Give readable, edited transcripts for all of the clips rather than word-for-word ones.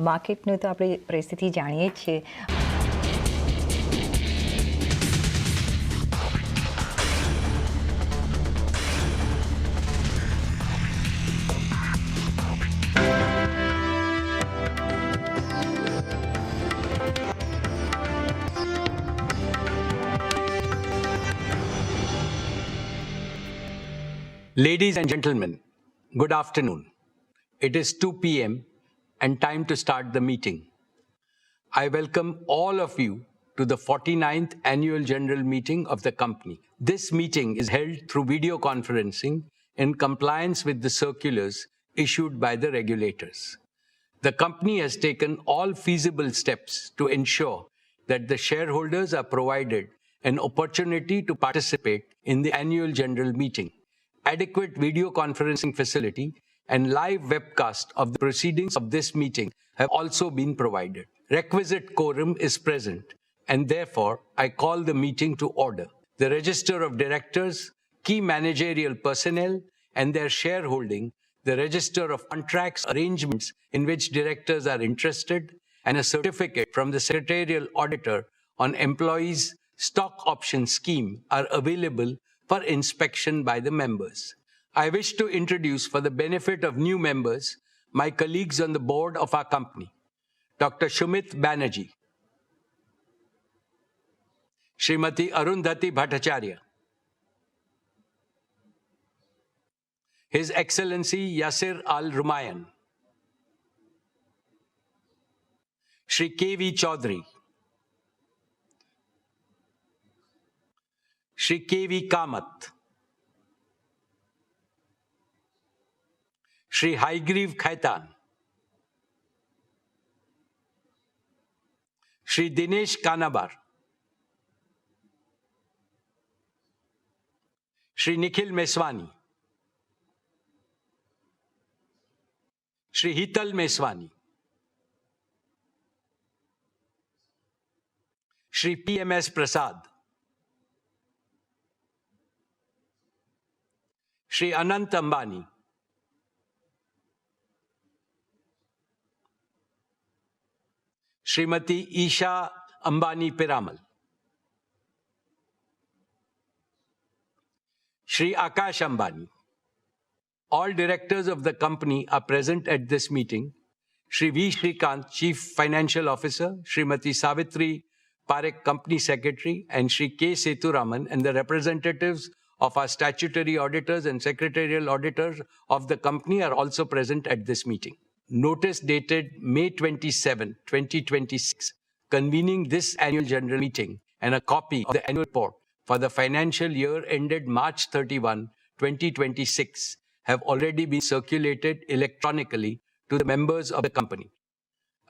માર્કેટનું તો આપણે પરિસ્થિતિ જાણીએ જ છીએ. Ladies and gentlemen, good afternoon. It is 2 p.m. and time to start the meeting. I welcome all of you to the 49th Annual General Meeting of the company. This meeting is held through video conferencing in compliance with the circulars issued by the regulators. The company has taken all feasible steps to ensure that the shareholders are provided an opportunity to participate in the Annual General Meeting. Adequate video conferencing facility and live webcast of the proceedings of this meeting have also been provided. Requisite quorum is present, and therefore I call the meeting to order. The register of directors, key managerial personnel, and their shareholding, the register of contracts, arrangements in which directors are interested, and a certificate from the secretarial auditor on employees' stock option scheme are available for inspection by the members. I wish to introduce, for the benefit of new members, my colleagues on the board of our company. Dr. Shumit Banerjee, Srimati Arundhati Bhattacharya, His Excellency Yasir Al-Rumayyan, Shri K.V. Chaudhary, Shri K.V. Kamath, Shri Haigriv Khaitan, Shri Dinesh Kanabar, Shri Nikhil Meswani, Shri Hital Meswani, Shri P.M.S. Prasad, Shri Anant Ambani, Srimati Isha Ambani Piramal, Shri Akash Ambani. All directors of the company are present at this meeting. Shri V. Shrikant, Chief Financial Officer, Srimati Savitri Parekh, Company Secretary, and Shri K. Seturaman, and the representatives of our statutory auditors and secretarial auditors of the company are also present at this meeting. Notice dated May 27, 2026, convening this annual general meeting and a copy of the annual report for the financial year ended March 31, 2026, have already been circulated electronically to the members of the company.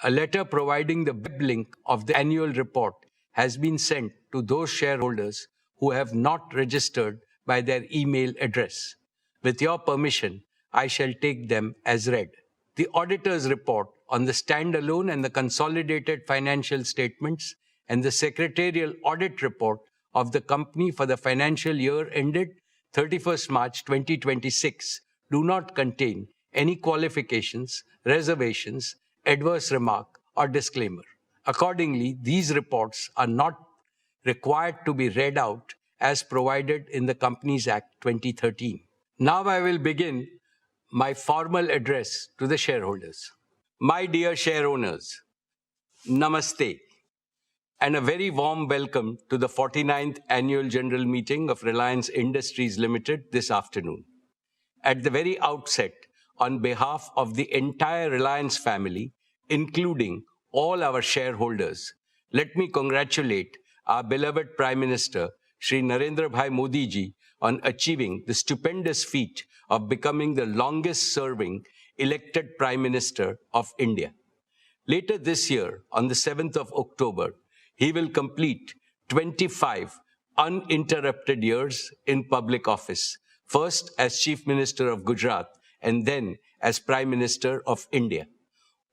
A letter providing the web link of the annual report has been sent to those shareholders who have not registered by their email address. With your permission, I shall take them as read. The auditor's report on the standalone and the consolidated financial statements and the secretarial audit report of the company for the financial year ended 31st March 2026 do not contain any qualifications, reservations, adverse remark, or disclaimer. Accordingly, these reports are not required to be read out as provided in the Companies Act 2013. Now I will begin my formal address to the shareholders. My dear share owners, Namaste, and a very warm welcome to the 49th Annual General Meeting of Reliance Industries Limited this afternoon. At the very outset, on behalf of the entire Reliance family, including all our shareholders, let me congratulate our beloved Prime Minister, Shri Narendra Bhai Modi ji, on achieving the stupendous feat of becoming the longest-serving elected Prime Minister of India. Later this year, on the 7th of October, he will complete 25 uninterrupted years in public office, first as Chief Minister of Gujarat and then as Prime Minister of India.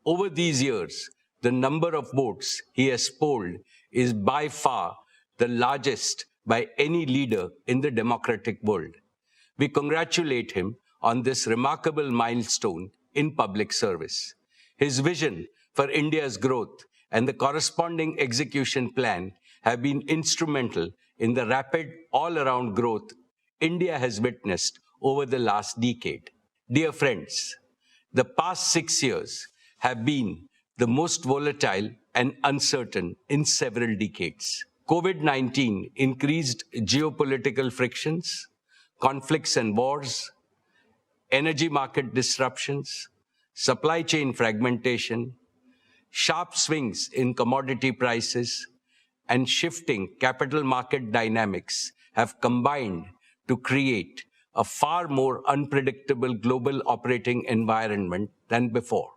Over these years, the number of votes he has polled is by far the largest by any leader in the democratic world. We congratulate him on this remarkable milestone in public service. His vision for India's growth and the corresponding execution plan have been instrumental in the rapid all-around growth India has witnessed over the last decade. Dear friends, the past 6 years have been the most volatile and uncertain in several decades. COVID-19 increased geopolitical frictions, conflicts and wars, energy market disruptions, supply chain fragmentation, sharp swings in commodity prices, and shifting capital market dynamics have combined to create a far more unpredictable global operating environment than before.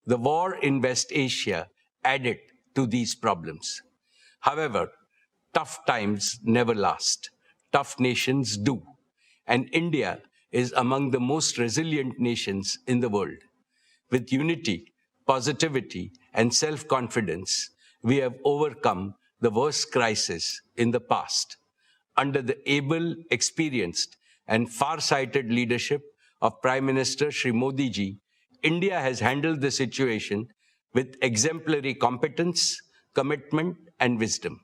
The war in West Asia added to these problems. However, tough times never last. Tough nations do. And India is among the most resilient nations in the world. With unity, positivity, and self-confidence, we have overcome the worst crisis in the past. Under the able, experienced, and far-sighted leadership of Prime Minister Shri Modi ji, India has handled the situation with exemplary competence, commitment, and wisdom.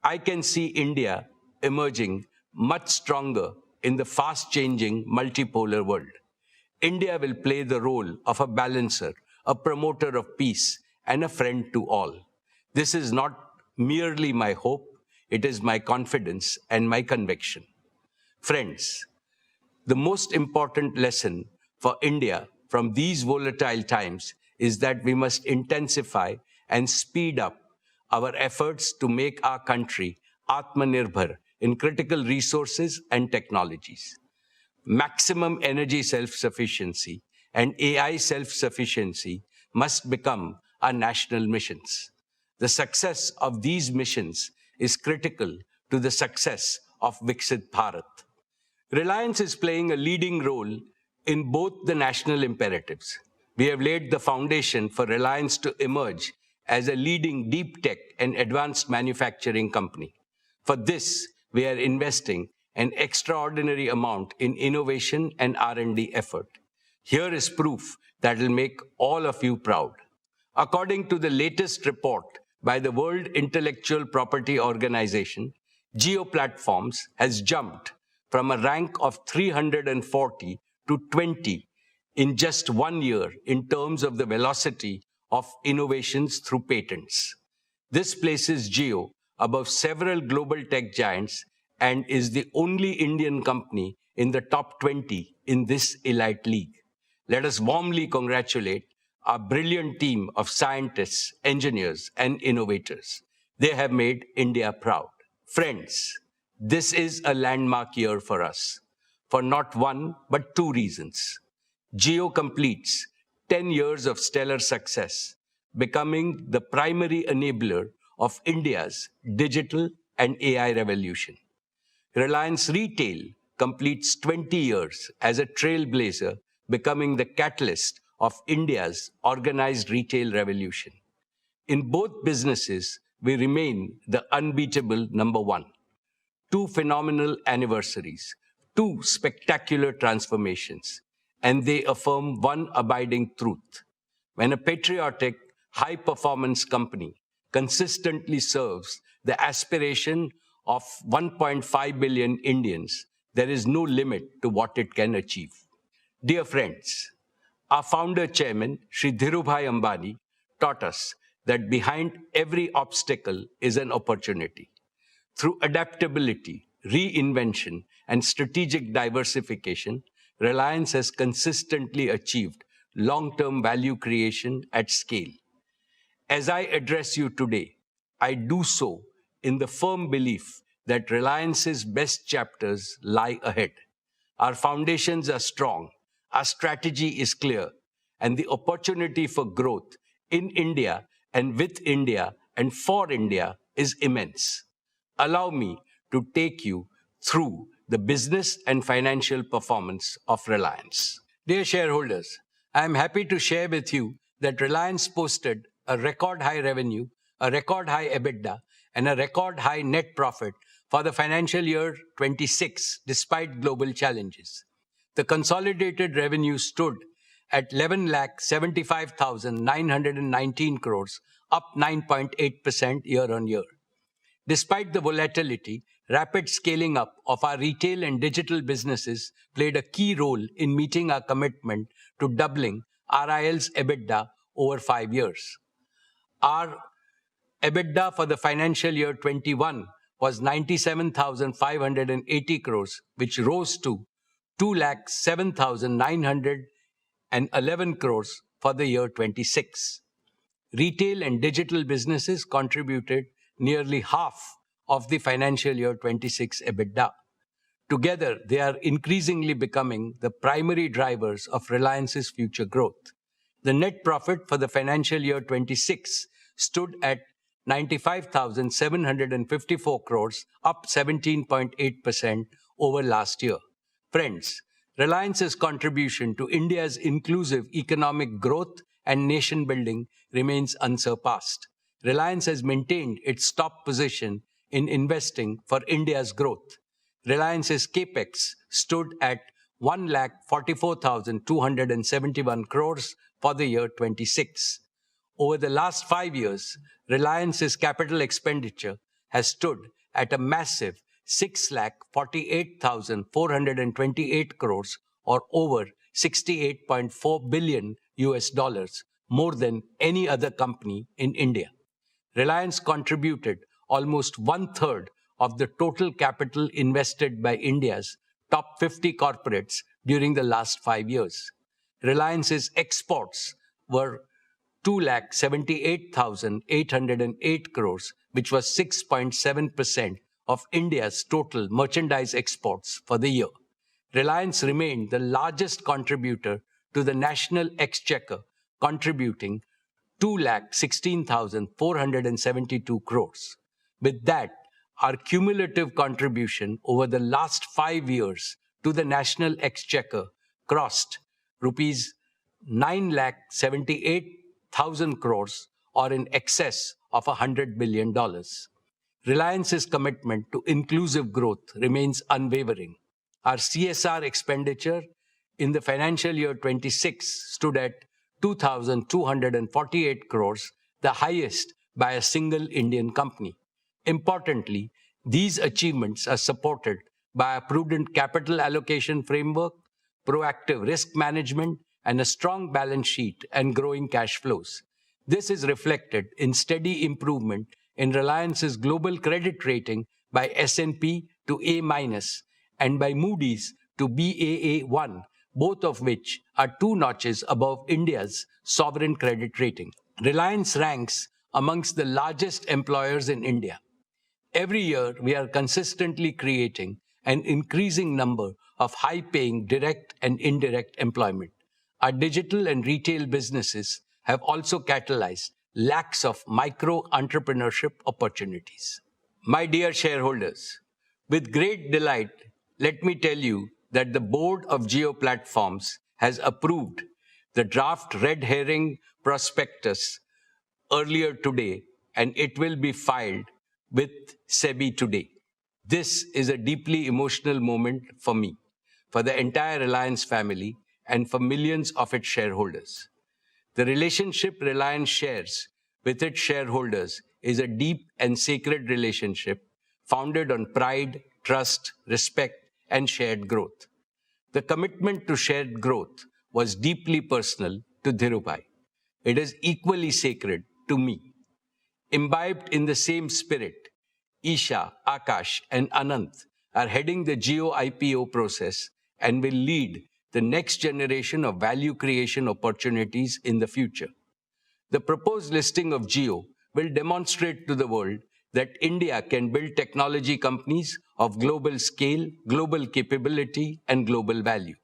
I can see India emerging much stronger in the fast-changing multipolar world. India will play the role of a balancer, a promoter of peace, and a friend to all. This is not merely my hope, it is my confidence and my conviction. Friends, the most important lesson for India from these volatile times is that we must intensify and speed up our efforts to make our country Atmanirbhar in critical resources and technologies. Maximum energy self-sufficiency and AI self-sufficiency must become our national missions. The success of these missions is critical to the success of Viksit Bharat. Reliance is playing a leading role in both the national imperatives. We have laid the foundation for Reliance to emerge as a leading deep tech and advanced manufacturing company. For this, we are investing an extraordinary amount in innovation and R&D effort. Here is proof that will make all of you proud. According to the latest report by the World Intellectual Property Organization, Jio Platforms has jumped from a rank of 340 to 20 in just 1 year in terms of the velocity of innovations through patents. This places Jio above several global tech giants and is the only Indian company in the top 20 in this elite league. Let us warmly congratulate our brilliant team of scientists, engineers, and innovators. They have made India proud. Friends, this is a landmark year for us, for not one, but two reasons. Jio completes 10 years of stellar success, becoming the primary enabler of India's digital and AI revolution. Reliance Retail completes 20 years as a trailblazer, becoming the catalyst of India's organized retail revolution. In both businesses, we remain the unbeatable number one. Two phenomenal anniversaries, two spectacular transformations, and they affirm one abiding truth. When a patriotic, high-performance company consistently serves the aspiration of 1.5 billion Indians, there is no limit to what it can achieve. Dear friends, our founder chairman, Shri Dhirubhai Ambani, taught us that behind every obstacle is an opportunity. Through adaptability, reinvention, and strategic diversification, Reliance has consistently achieved long-term value creation at scale. As I address you today, I do so in the firm belief that Reliance's best chapters lie ahead. Our foundations are strong, our strategy is clear, and the opportunity for growth in India and with India and for India is immense. Allow me to take you through the business and financial performance of Reliance. Dear shareholders, I am happy to share with you that Reliance posted a record high revenue, a record high EBITDA, and a record high net profit for the financial year 26, despite global challenges. The consolidated revenue stood at 11,75,919 crores, up 9.8% year-on-year. Despite the volatility, rapid scaling up of our retail and digital businesses played a key role in meeting our commitment to doubling RIL's EBITDA over 5 years. Our EBITDA for the financial year 21 was 97,580 crores, which rose to 2,07,911 crores for the year 26. Retail and digital businesses contributed nearly half of the financial year 26 EBITDA. Together, they are increasingly becoming the primary drivers of Reliance's future growth. The net profit for the financial year 26 stood at 95,754 crores, up 17.8% over last year. Friends, Reliance's contribution to India's inclusive economic growth and nation building remains unsurpassed. Reliance has maintained its top position in investing for India's growth. Reliance's capex stood at 1,44,271 crores for the year 26. Over the last 5 years, Reliance's capital expenditure has stood at a massive 6,48,428 crores, or over $68.4 billion, more than any other company in India. Reliance contributed almost one-third of the total capital invested by India's top 50 corporates during the last 5 years. Reliance's exports were 2,78,808 crores, which was 6.7% of India's total merchandise exports for the year. Reliance remained the largest contributor to the national exchequer, contributing 2,16,472 crores. With that, our cumulative contribution over the last 5 years to the national exchequer crossed rupees 9,78,000 crores, or in excess of $100 billion. Reliance's commitment to inclusive growth remains unwavering. Our CSR expenditure in the financial year 26 stood at 2,248 crores, the highest by a single Indian company. Importantly, these achievements are supported by a prudent capital allocation framework, proactive risk management, and a strong balance sheet and growing cash flows. This is reflected in steady improvement in Reliance's global credit rating by S&P to A- and by Moody's to Baa1, both of which are 2 notches above India's sovereign credit rating. Reliance ranks amongst the largest employers in India. Every year, we are consistently creating an increasing number of high-paying direct and indirect employment. Our digital and retail businesses have also catalyzed lakhs of micro-entrepreneurship opportunities. My dear shareholders, with great delight, let me tell you that the board of Jio Platforms has approved the draft red herring prospectus earlier today, and it will be filed with SEBI today. This is a deeply emotional moment for me, for the entire Reliance family, and for millions of its shareholders. The relationship Reliance shares with its shareholders is a deep and sacred relationship founded on pride, trust, respect, and shared growth. The commitment to shared growth was deeply personal to Dhirubhai. It is equally sacred to me. Imbibed in the same spirit, Isha, Akash, and Anant are heading the Jio IPO process and will lead the next generation of value creation opportunities in the future. The proposed listing of Jio will demonstrate to the world that India can build technology companies of global scale, global capability, and global value.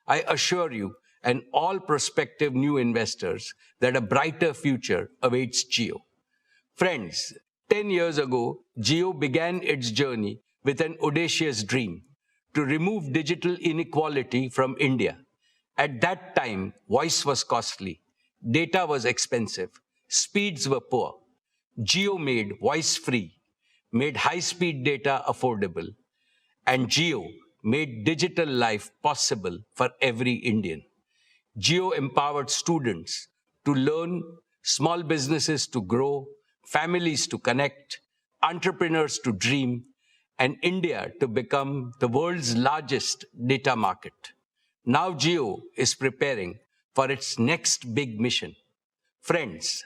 I assure you and all prospective new investors that a brighter future awaits Jio. Friends, 10 years ago, Jio began its journey with an audacious dream: to remove digital inequality from India. At that time, voice was costly, data was expensive, speeds were poor. Jio made voice free, made high-speed data affordable, and Jio made digital life possible for every Indian. Jio empowered students to learn, small businesses to grow, families to connect, entrepreneurs to dream, and India to become the world's largest data market. Now Jio is preparing for its next big mission. Friends,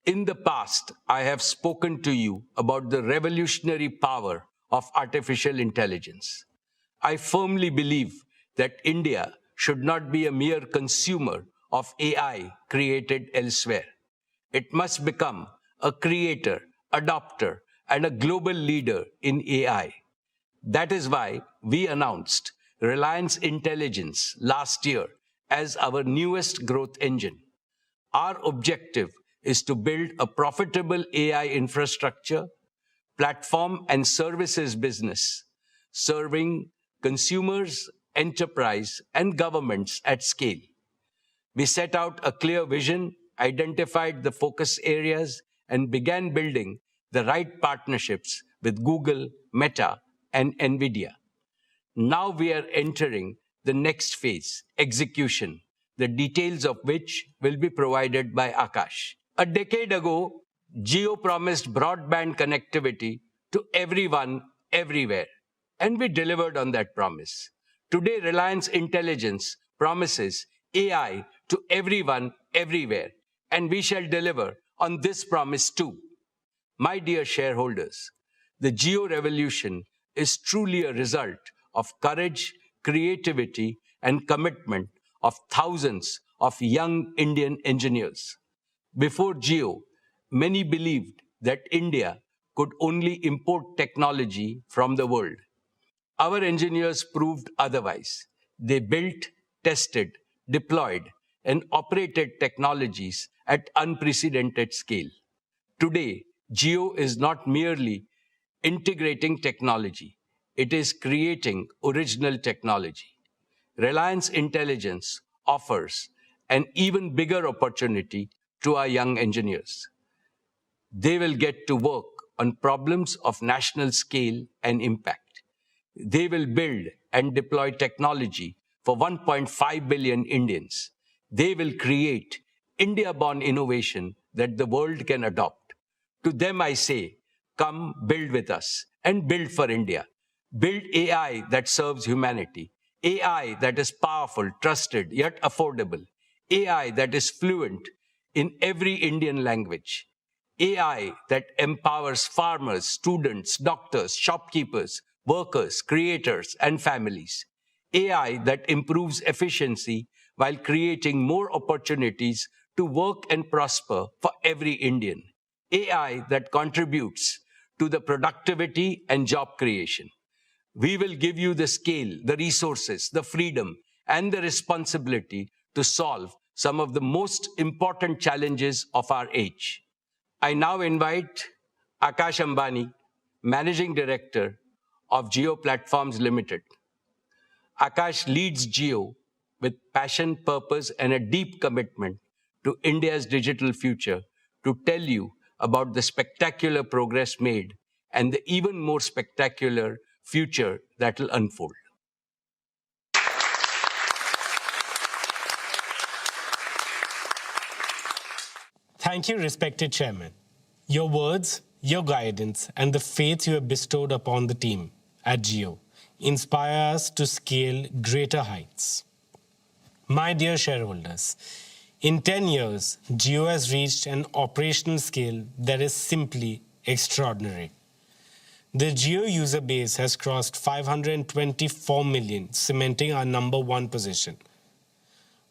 in the past, I have spoken to you about the revolutionary power of artificial intelligence. I firmly believe that India should not be a mere consumer of AI created elsewhere. It must become a creator, adopter, and a global leader in AI. That is why we announced Reliance Intelligence last year as our newest growth engine. Our objective is to build a profitable AI infrastructure, platform, and services business, serving consumers, enterprise, and governments at scale. We set out a clear vision, identified the focus areas, and began building the right partnerships with Google, Meta, and NVIDIA. Now we are entering the next phase, execution, the details of which will be provided by Akash. A decade ago, Jio promised broadband connectivity to everyone, everywhere, and we delivered on that promise. Today, Reliance Intelligence promises AI to everyone, everywhere, and we shall deliver on this promise too. My dear shareholders, the Jio revolution is truly a result of courage, creativity, and commitment of thousands of young Indian engineers. Before Jio, many believed that India could only import technology from the world. Our engineers proved otherwise. They built, tested, deployed, and operated technologies at unprecedented scale. Today, Jio is not merely integrating technology, it is creating original technology. Reliance Intelligence offers an even bigger opportunity to our young engineers. They will get to work on problems of national scale and impact. They will build and deploy technology for 1.5 billion Indians. They will create India-born innovation that the world can adopt. To them I say, come build with us and build for India. Build AI that serves humanity. AI that is powerful, trusted, yet affordable. AI that is fluent in every Indian language. AI that empowers farmers, students, doctors, shopkeepers, workers, creators, and families. AI that improves efficiency while creating more opportunities to work and prosper for every Indian. AI that contributes to the productivity and job creation. We will give you the scale, the resources, the freedom, and the responsibility to solve some of the most important challenges of our age. I now invite Mukesh Ambani, Managing Director of Jio Platforms Limited. Akash leads Jio with passion, purpose, and a deep commitment to India's digital future to tell you about the spectacular progress made and the even more spectacular future that will unfold. Thank you, respected Chairman. Your words, your guidance, and the faith you have bestowed upon the team at Jio inspire us to scale greater heights. My dear shareholders, in 10 years, Jio has reached an operational scale that is simply extraordinary. The Jio user base has crossed 524 million, cementing our #1 position.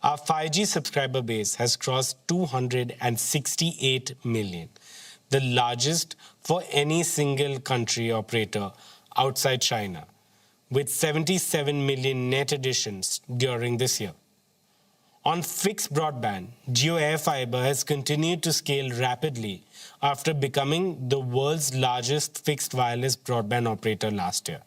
Our 5G subscriber base has crossed 268 million, the largest for any single country operator outside China, with 77 million net additions during this year. On fixed broadband, Jio AirFiber has continued to scale rapidly after becoming the world's largest fixed wireless broadband operator last year.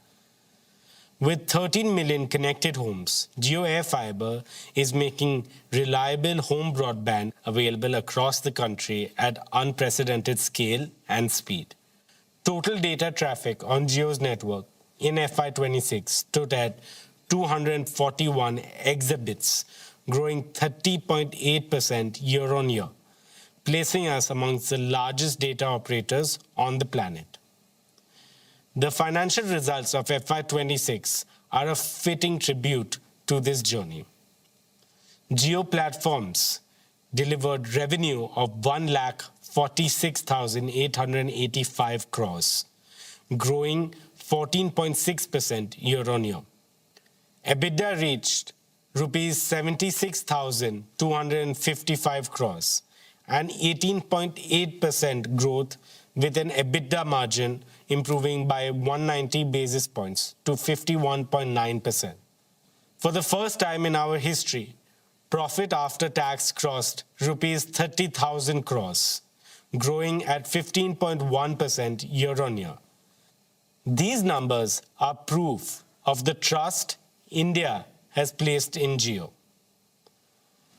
With 13 million connected homes, Jio AirFiber is making reliable home broadband available across the country at unprecedented scale and speed. Total data traffic on Jio's network in FY26 stood at 241 exabits, growing 30.8% year-on-year, placing us amongst the largest data operators on the planet. The financial results of FY26 are a fitting tribute to this journey. Jio Platforms delivered revenue of 1,46,885 crores, growing 14.6% year-on-year. EBITDA reached rupees 76,255 crores, an 18.8% growth with an EBITDA margin improving by 190 basis points to 51.9%. For the first time in our history, profit after tax crossed rupees 30,000 crores, growing at 15.1% year-on-year. These numbers are proof of the trust India has placed in Jio.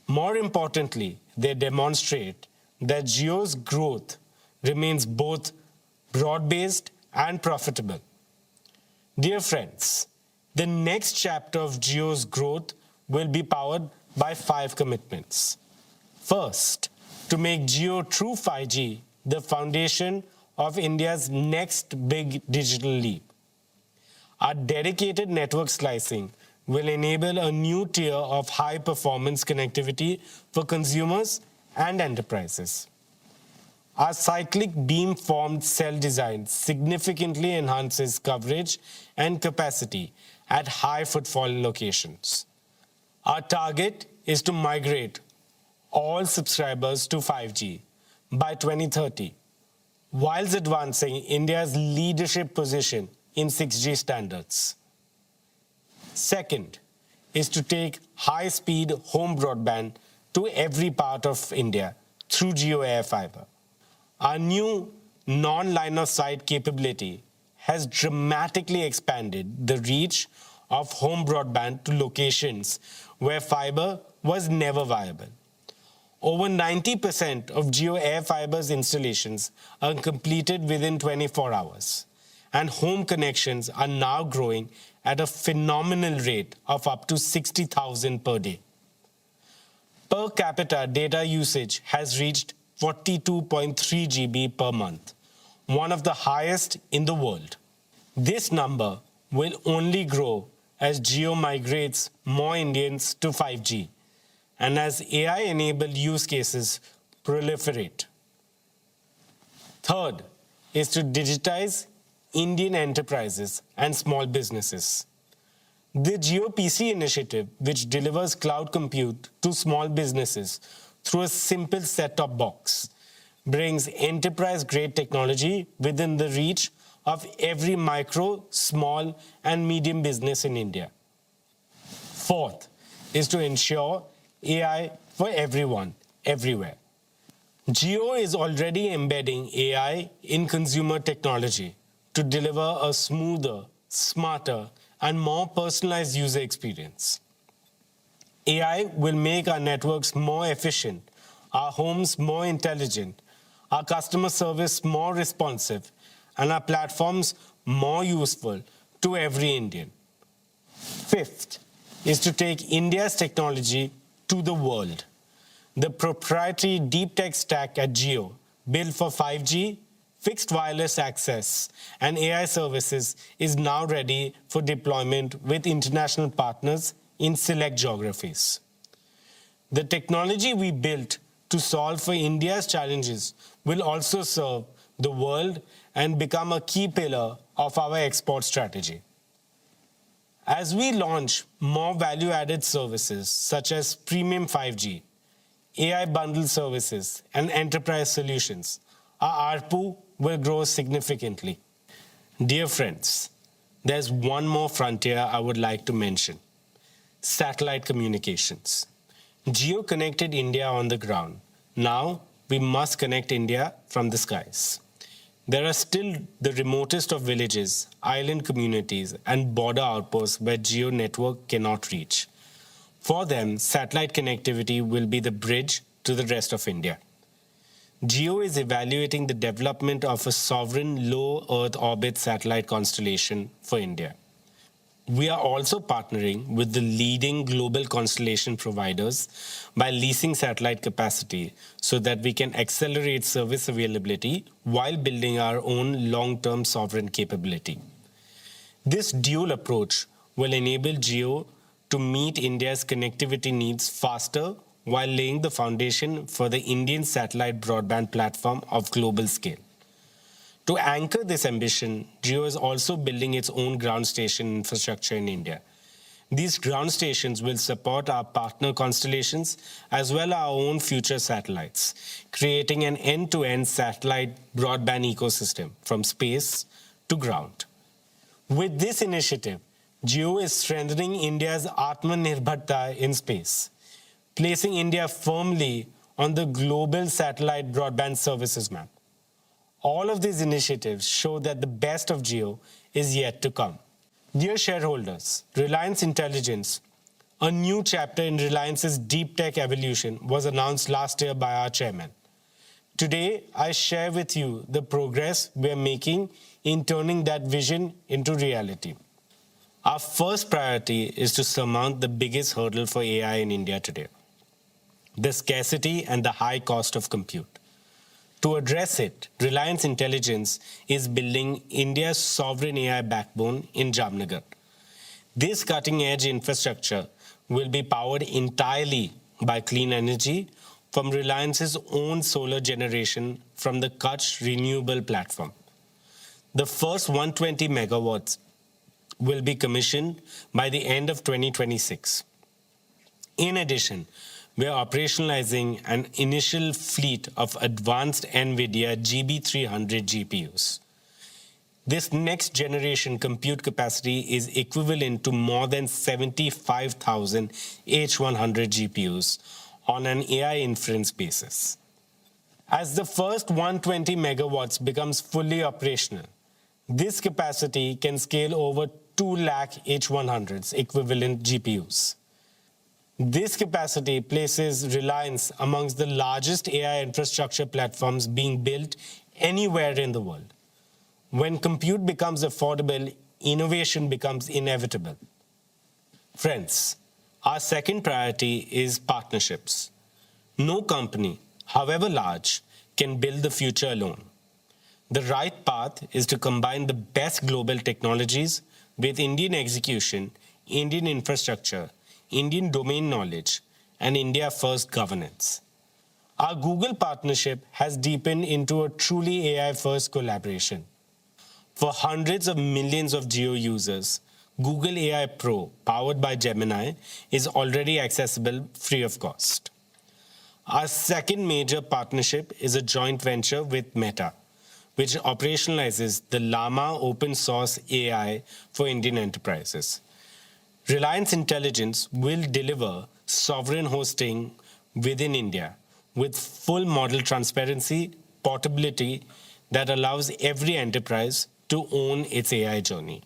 More importantly, they demonstrate that Jio's growth remains both broad-based and profitable. Dear friends, the next chapter of Jio's growth will be powered by 5 commitments. First, to make Jio True 5G the foundation of India's next big digital leap. Our dedicated network slicing will enable a new tier of high-performance connectivity for consumers and enterprises. Our cyclic beam-formed cell design significantly enhances coverage and capacity at high-footfall locations. Our target is to migrate all subscribers to 5G by 2030, whilst advancing India's leadership position in 6G standards. Second is to take high-speed home broadband to every part of India through Jio AirFiber. Our new non-line-of-sight capability has dramatically expanded the reach of home broadband to locations where fiber was never viable. Over 90% of Jio AirFiber's installations are completed within 24 hours, and home connections are now growing at a phenomenal rate of up to 60,000 per day. Per capita data usage has reached 42.3 GB per month, one of the highest in the world. This number will only grow as Jio migrates more Indians to 5G and as AI-enabled use cases proliferate. Third is to digitize Indian enterprises and small businesses. The Jio PC initiative, which delivers cloud compute to small businesses through a simple set-top box, brings enterprise-grade technology within the reach of every micro, small, and medium business in India. Fourth is to ensure AI for everyone, everywhere. Jio is already embedding AI in consumer technology to deliver a smoother, smarter, and more personalized user experience. AI will make our networks more efficient, our homes more intelligent, our customer service more responsive, and our platforms more useful to every Indian. Fifth is to take India's technology to the world. The proprietary deep tech stack at Jio, built for 5G, fixed wireless access, and AI services, is now ready for deployment with international partners in select geographies. The technology we built to solve for India's challenges will also serve the world and become a key pillar of our export strategy. As we launch more value-added services such as premium 5G, AI bundled services, and enterprise solutions, our ARPU will grow significantly. Dear friends, there's one more frontier I would like to mention: satellite communications. Jio connected India on the ground. Now we must connect India from the skies. There are still the remotest of villages, island communities, and border outposts where Jio network cannot reach. For them, satellite connectivity will be the bridge to the rest of India. Jio is evaluating the development of a sovereign low Earth orbit satellite constellation for India. We are also partnering with the leading global constellation providers by leasing satellite capacity so that we can accelerate service availability while building our own long-term sovereign capability. This dual approach will enable Jio to meet India's connectivity needs faster while laying the foundation for the Indian satellite broadband platform of global scale. To anchor this ambition, Jio is also building its own ground station infrastructure in India. These ground stations will support our partner constellations as well as our own future satellites, creating an end-to-end satellite broadband ecosystem from space to ground. With this initiative, Jio is strengthening India's Atmanirbharta in space, placing India firmly on the global satellite broadband services map. All of these initiatives show that the best of Jio is yet to come. Dear shareholders, Reliance Intelligence, a new chapter in Reliance's deep tech evolution, was announced last year by our chairman. Today, I share with you the progress we are making in turning that vision into reality. Our first priority is to surmount the biggest hurdle for AI in India today, the scarcity and the high cost of compute. To address it, Reliance Intelligence is building India's sovereign AI backbone in Jamnagar. This cutting-edge infrastructure will be powered entirely by clean energy from Reliance's own solar generation from the Kutch Renewable Platform. The first 120 megawatts will be commissioned by the end of 2026. In addition, we are operationalizing an initial fleet of advanced NVIDIA GB300 GPUs. This next-generation compute capacity is equivalent to more than 75,000 H100 GPUs on an AI inference basis. As the first 120 megawatts becomes fully operational, this capacity can scale over 2 lakh H100s equivalent GPUs. This capacity places Reliance amongst the largest AI infrastructure platforms being built anywhere in the world. When compute becomes affordable, innovation becomes inevitable. Friends, our second priority is partnerships. No company, however large, can build the future alone. The right path is to combine the best global technologies with Indian execution, Indian infrastructure, Indian domain knowledge, and India-first governance. Our Google partnership has deepened into a truly AI-first collaboration. For hundreds of millions of Jio users, Google AI Pro, powered by Gemini, is already accessible free of cost. Our second major partnership is a joint venture with Meta, which operationalizes the Llama open source AI for Indian enterprises. Reliance Intelligence will deliver sovereign hosting within India with full model transparency, portability that allows every enterprise to own its AI journey.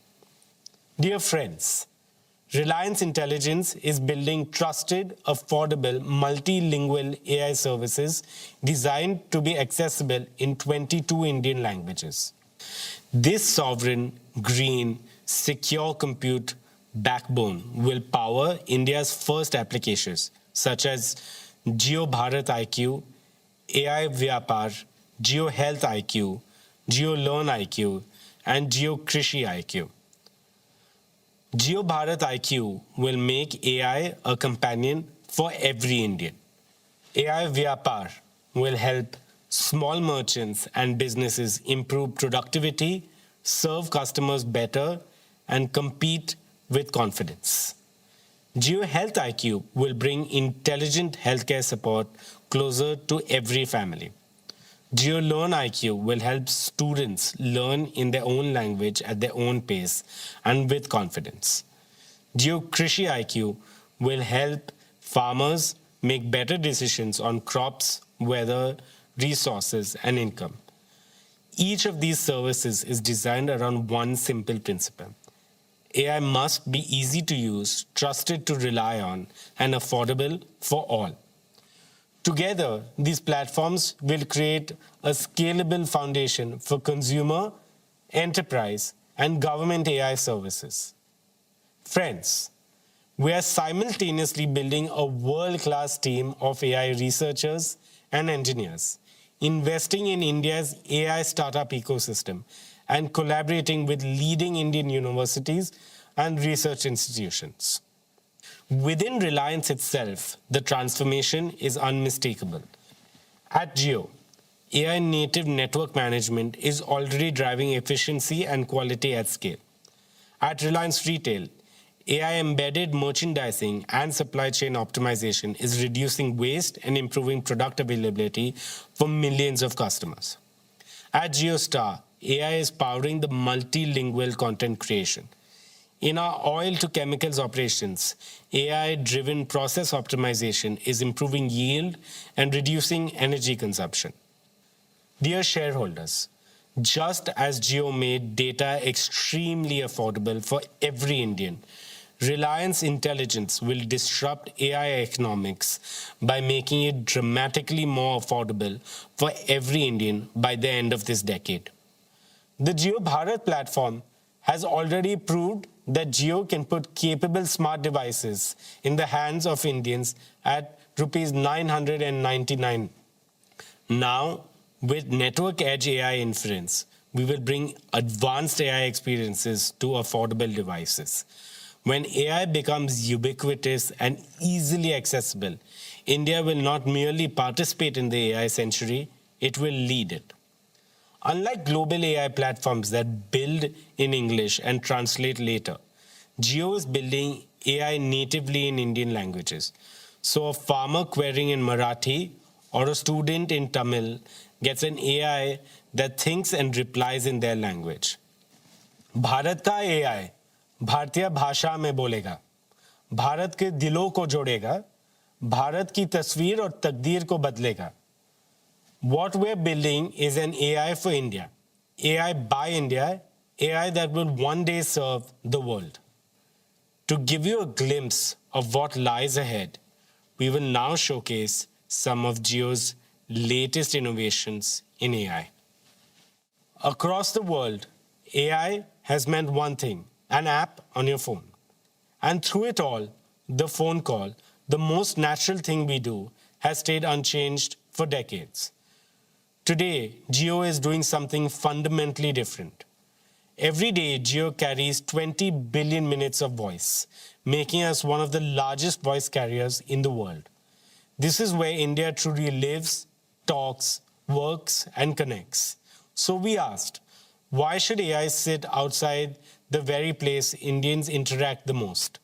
Dear friends, Reliance Intelligence is building trusted, affordable, multilingual AI services designed to be accessible in 22 Indian languages. This sovereign, green, secure compute backbone will power India's first applications such as Jio Bharat IQ, AI Vyapar, Jio Health IQ, Jio Learn IQ, and Jio Krishi IQ. Jio Bharat IQ will make AI a companion for every Indian. AI Vyapar will help small merchants and businesses improve productivity, serve customers better, and compete with confidence. Jio Health IQ will bring intelligent healthcare support closer to every family. Jio Learn IQ will help students learn in their own language at their own pace and with confidence. Jio Krishi IQ will help farmers make better decisions on crops, weather, resources, and income. Each of these services is designed around one simple principle. AI must be easy to use, trusted to rely on, and affordable for all. Together, these platforms will create a scalable foundation for consumer, enterprise, and government AI services. Friends, we are simultaneously building a world-class team of AI researchers and engineers, investing in India's AI startup ecosystem, and collaborating with leading Indian universities and research institutions. Within Reliance itself, the transformation is unmistakable. At Jio, AI native network management is already driving efficiency and quality at scale. At Reliance Retail, AI embedded merchandising and supply chain optimization is reducing waste and improving product availability for millions of customers. At JioStar, AI is powering the multilingual content creation. In our oil to chemicals operations, AI-driven process optimization is improving yield and reducing energy consumption. Dear shareholders, just as Jio made data extremely affordable for every Indian, Reliance Intelligence will disrupt AI economics by making it dramatically more affordable for every Indian by the end of this decade. The Jio Bharat platform has already proved that Jio can put capable smart devices in the hands of Indians at Rs 999. Now, with Network Edge AI inference, we will bring advanced AI experiences to affordable devices. When AI becomes ubiquitous and easily accessible, India will not merely participate in the AI century, it will lead it. Unlike global AI platforms that build in English and translate later, Jio is building AI natively in Indian languages. So a farmer querying in Marathi or a student in Tamil gets an AI that thinks and replies in their language. Bharat का AI भारतीय भाषा में बोलेगा, भारत के दिलों को जोड़ेगा, भारत की तस्वीर और तकदीर को बदलेगा. What we're building is an AI for India, AI by India, AI that will one day serve the world. To give you a glimpse of what lies ahead, we will now showcase some of Jio's latest innovations in AI. Across the world, AI has meant one thing, an app on your phone. And through it all, the phone call, the most natural thing we do, has stayed unchanged for decades. Today, Jio is doing something fundamentally different. Every day, Jio carries 20 billion minutes of voice, making us one of the largest voice carriers in the world. This is where India truly lives, talks, works, and connects. So we asked, why should AI sit outside the very place Indians interact the most?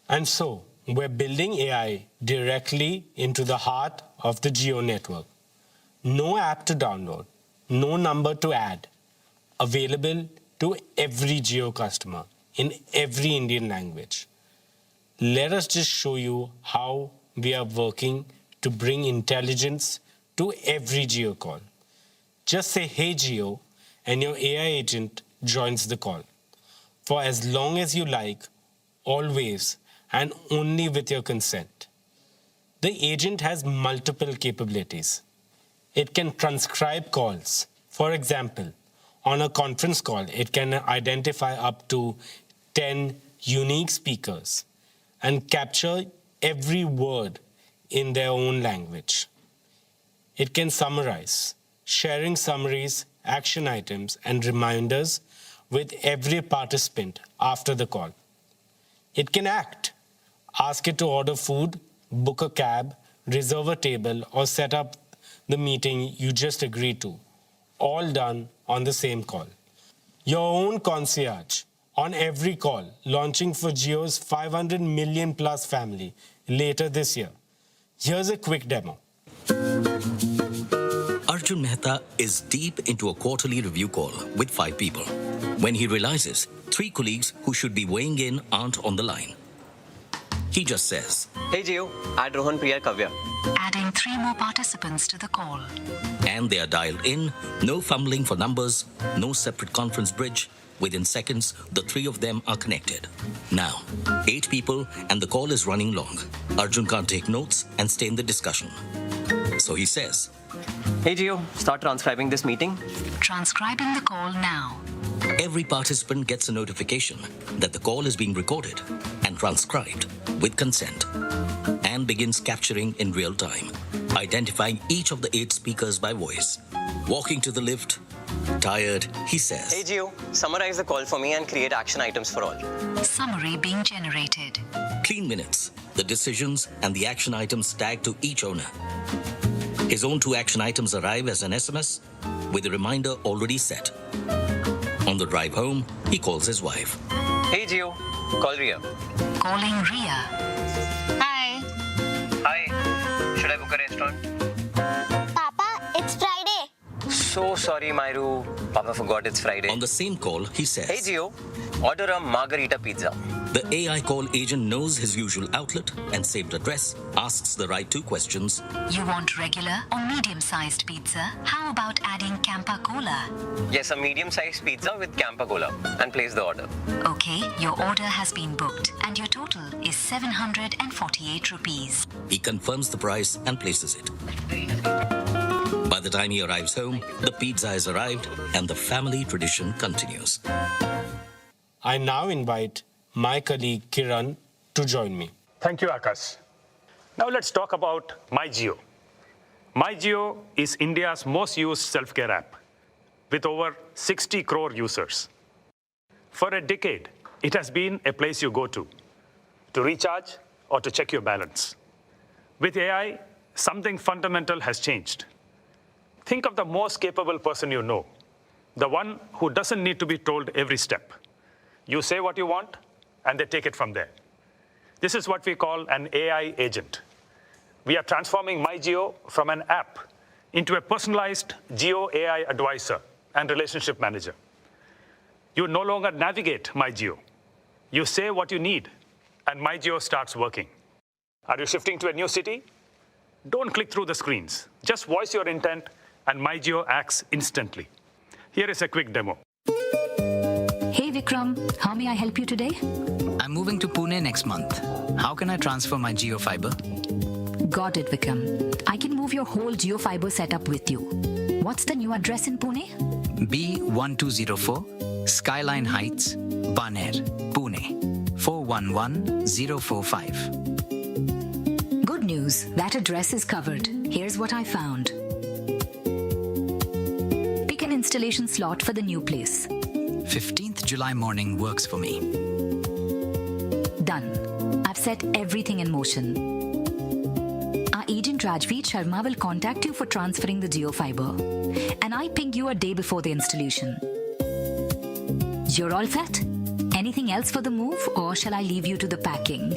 And so, we're building AI directly into the heart of the Jio network. No app to download, no number to add, available to every Jio customer in every Indian language. Let us just show you how we are working to bring intelligence to every Jio call. Just say, "Hey Jio," and your AI agent joins the call. For as long as you like, always, and only with your consent. The agent has multiple capabilities. It can transcribe calls. For example, on a conference call, it can identify up to 10 unique speakers and capture every word in their own language. It can summarize, sharing summaries, action items, and reminders with every participant after the call. It can act. Ask it to order food, book a cab, reserve a table, or set up the meeting you just agreed to, all done on the same call. Your own concierge on every call, launching for Jio's 500 million plus family later this year. Here's a quick demo. Arjun Mehta is deep into a quarterly review call with 5 people when he realizes 3 colleagues who should be weighing in aren't on the line. He just says, "Hey Jio, add Rohan, Priya, Kavya." Adding 3 more participants to the call. and they are dialed in, no fumbling for numbers, no separate conference bridge. Within seconds, the 3 of them are connected. Now, 8 people and the call is running long. Arjun can't take notes and stay in the discussion. So he says, "Hey Jio, start transcribing this meeting." Transcribing the call now. Every participant gets a notification that the call is being recorded and transcribed with consent and begins capturing in real time, identifying each of the 8 speakers by voice. Walking to the lift, tired, he says, Hey Jio, summarize the call for me and create action items for all. Summary being generated. clean minutes, the decisions and the action items tagged to each owner. His own 2 action items arrive as an SMS with a reminder already set. On the drive home, he calls his wife. Hey Jio, call Ria. Calling Ria. Hi. Hi, should I book a restaurant? Papa, it's Friday. So sorry, Myru. Papa forgot it's Friday. On the same call, he says, Hey Jio, order a margarita pizza. The AI call agent knows his usual outlet and saved address, asks the right 2 questions. You want regular or medium-sized pizza? How about adding Campa Cola? Yes, a medium-sized pizza with Campa Cola and place the order. Okay, your order has been booked and your total is 748 rupees. He confirms the price and places it. By the time he arrives home, the pizza has arrived and the family tradition continues. I now invite my colleague Kiran to join me. Thank you, Akash. Now let's talk about MyJio. MyJio is India's most used self-care app with over 60 crore users. For a decade, it has been a place you go to recharge or to check your balance. With AI, something fundamental has changed. Think of the most capable person you know, the one who doesn't need to be told every step. You say what you want, and they take it from there. This is what we call an AI agent. We are transforming MyJio from an app into a personalized Jio AI advisor and relationship manager. You no longer navigate MyJio. You say what you need, and MyJio starts working. Are you shifting to a new city? Don't click through the screens. Just voice your intent, and MyJio acts instantly. Here is a quick demo. Hey Vikram, how may I help you today? I'm moving to Pune next month. How can I transfer my Jio fiber? Got it, Vikram. I can move your whole Jio fiber setup with you. What's the new address in Pune? B1204, Skyline Heights, Baner, Pune, 411045. Good news, that address is covered. Here's what I found. Pick an installation slot for the new place. 15th July morning works for me. Done. I've set everything in motion. Our agent Rajveer Sharma will contact you for transferring the Jio fiber, and I ping you a day before the installation. You're all set? Anything else for the move, or shall I leave you to the packing?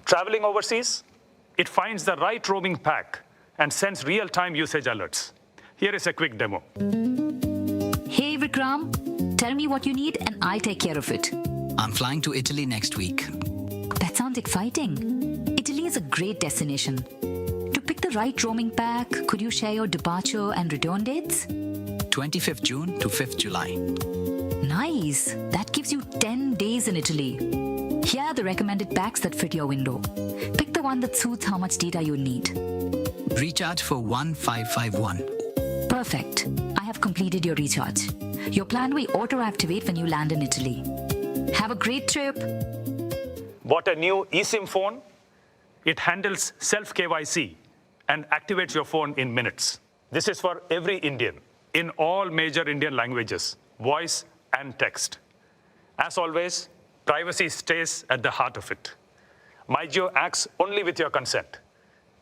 Traveling overseas? It finds the right roaming pack and sends real-time usage alerts. Here is a quick demo. Hey Vikram, tell me what you need and I'll take care of it. I'm flying to Italy next week. That sounds exciting. Italy is a great destination. To pick the right roaming pack, could you share your departure and return dates? 25th June to 5th July. Nice. That gives you 10 days in Italy. Here are the recommended packs that fit your window. Pick the one that suits how much data you need. Recharge for 1551. Perfect. I have completed your recharge. Your plan will auto-activate when you land in Italy. Have a great trip. Bought a new eSIM phone? It handles self-KYC and activates your phone in minutes. This is for every Indian in all major Indian languages, voice and text. As always, privacy stays at the heart of it. MyJio acts only with your consent.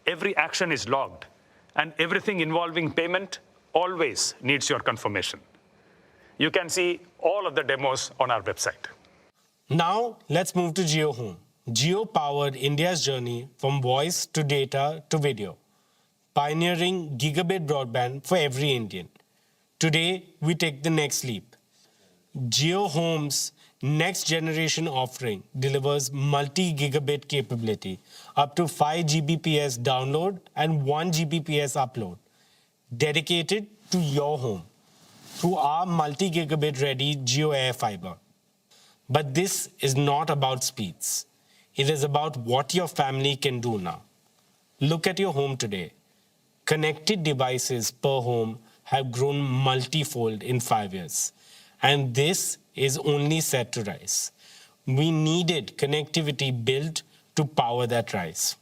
Every action is logged, and everything involving payment always needs your confirmation. You can see all of the demos on our website. Now, let's move to Jio Home. Jio powered India's journey from voice to data to video, pioneering gigabit broadband for every Indian. Today, we take the next leap. Jio Home's next generation offering delivers multi-gigabit capability, up to 5 Gbps download and 1 Gbps upload, dedicated to your home through our multi-gigabit ready Jio Air Fiber. But this is not about speeds. It is about what your family can do now. Look at your home today. Connected devices per home have grown multifold in 5 years. And this is only set to rise. We needed connectivity built to power that rise.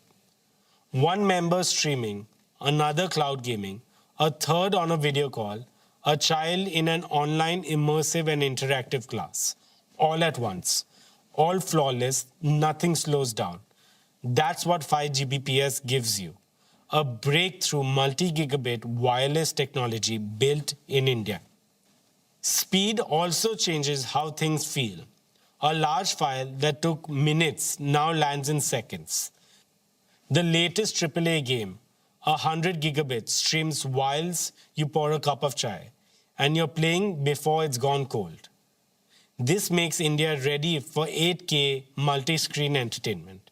One member streaming, another cloud gaming, a third on a video call, a child in an online immersive and interactive class, all at once, all flawless, nothing slows down. That's what 5 Gbps gives you, a breakthrough multi-gigabit wireless technology built in India. Speed also changes how things feel. A large file that took minutes now lands in seconds. The latest AAA game, 100 gigabits, streams whilst you pour a cup of chai, and you're playing before it's gone cold. This makes India ready for 8K multi-screen entertainment.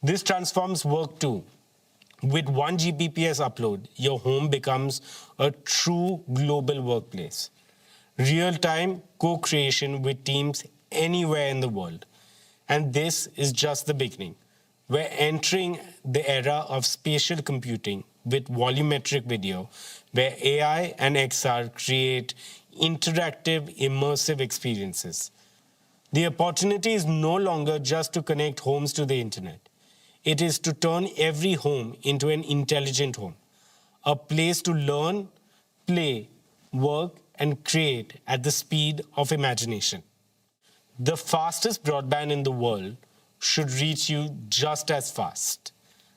This transforms work too. With 1 Gbps upload, your home becomes a true global workplace. Real-time co-creation with teams anywhere in the world. And this is just the beginning. We're entering the era of spatial computing with volumetric video, where AI and XR create interactive, immersive experiences. The opportunity is no longer just to connect homes to the internet. It is to turn every home into an intelligent home, a place to learn, play, work, and create at the speed of imagination. The fastest broadband in the world should reach you just as fast.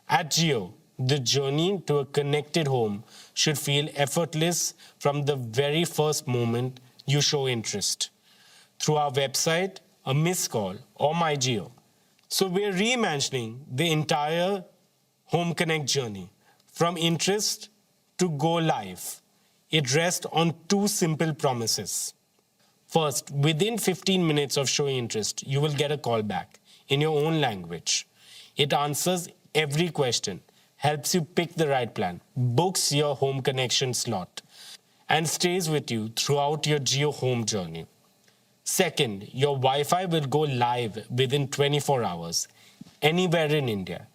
At Jio, the journey to a connected home should feel effortless from the very first moment you show interest. Through our website, a missed call, or My Jio. So we're reimagining the entire Home Connect journey, from interest to go live. It rests on 2 simple promises. First, within 15 minutes of showing interest, you will get a call back in your own language. It answers every question, helps you pick the right plan, books your home connection slot, and stays with you throughout your Jio home journey. Second, your Wi-Fi will go live within 24 hours, anywhere in India.